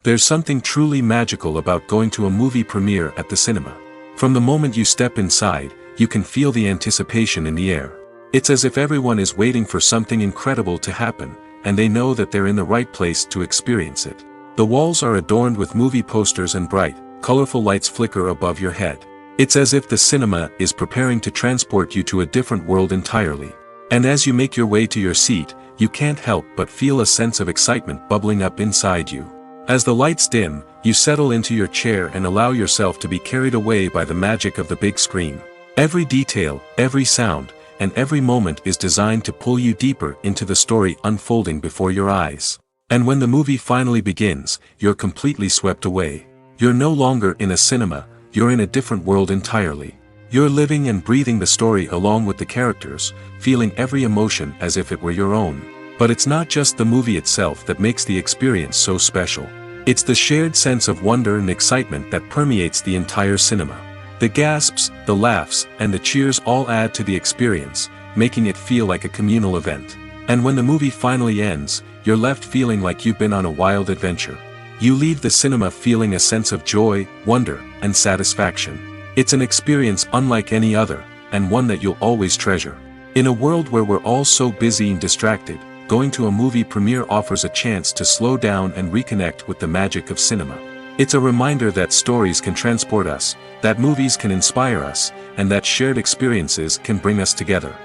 A: There's something truly magical about going to a movie premiere at the cinema. From the moment you step inside, you can feel the anticipation in the air. It's as if everyone is waiting for something incredible to happen, and they know that they're in the right place to experience it. The walls are adorned with movie posters and bright, colorful lights flicker above your head. It's as if the cinema is preparing to transport you to a different world entirely. And as you make your way to your seat, you can't help but feel a sense of excitement bubbling up inside you. As the lights dim, you settle into your chair and allow yourself to be carried away by the magic of the big screen. Every detail, every sound, and every moment is designed to pull you deeper into the story unfolding before your eyes. And when the movie finally begins, you're completely swept away. You're no longer in a cinema, you're in a different world entirely. You're living and breathing the story along with the characters, feeling every emotion as if it were your own. But it's not just the movie itself that makes the experience so special. It's the shared sense of wonder and excitement that permeates the entire cinema. The gasps, the laughs, and the cheers all add to the experience, making it feel like a communal event. And when the movie finally ends, you're left feeling like you've been on a wild adventure. You leave the cinema feeling a sense of joy, wonder, and satisfaction. It's an experience unlike any other, and one that you'll always treasure. In a world where we're all so busy and distracted, going to a movie premiere offers a chance to slow down and reconnect with the magic of cinema. It's a reminder that stories can transport us, that movies can inspire us, and that shared experiences can bring us together.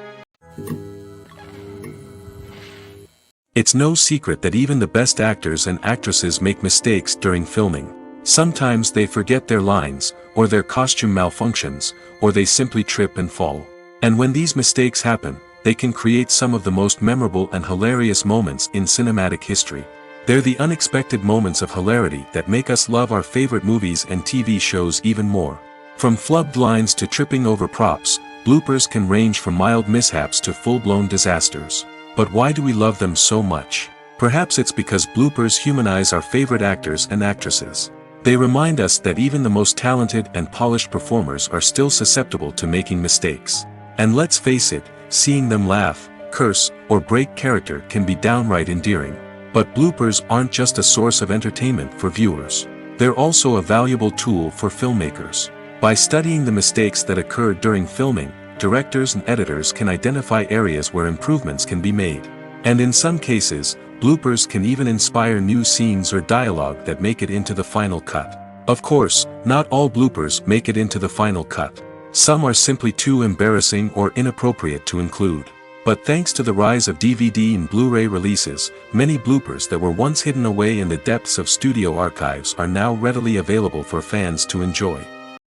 A: It's no secret that even the best actors and actresses make mistakes during filming. Sometimes they forget their lines, or their costume malfunctions, or they simply trip and fall. And when these mistakes happen, they can create some of the most memorable and hilarious moments in cinematic history. They're the unexpected moments of hilarity that make us love our favorite movies and TV shows even more. From flubbed lines to tripping over props, bloopers can range from mild mishaps to full-blown disasters. But why do we love them so much? Perhaps it's because bloopers humanize our favorite actors and actresses. They remind us that even the most talented and polished performers are still susceptible to making mistakes. And let's face it, seeing them laugh, curse, or break character can be downright endearing. But bloopers aren't just a source of entertainment for viewers. They're also a valuable tool for filmmakers. By studying the mistakes that occurred during filming, directors and editors can identify areas where improvements can be made. And in some cases, bloopers can even inspire new scenes or dialogue that make it into the final cut. Of course, not all bloopers make it into the final cut. Some are simply too embarrassing or inappropriate to include. But thanks to the rise of DVD and Blu-ray releases, many bloopers that were once hidden away in the depths of studio archives are now readily available for fans to enjoy.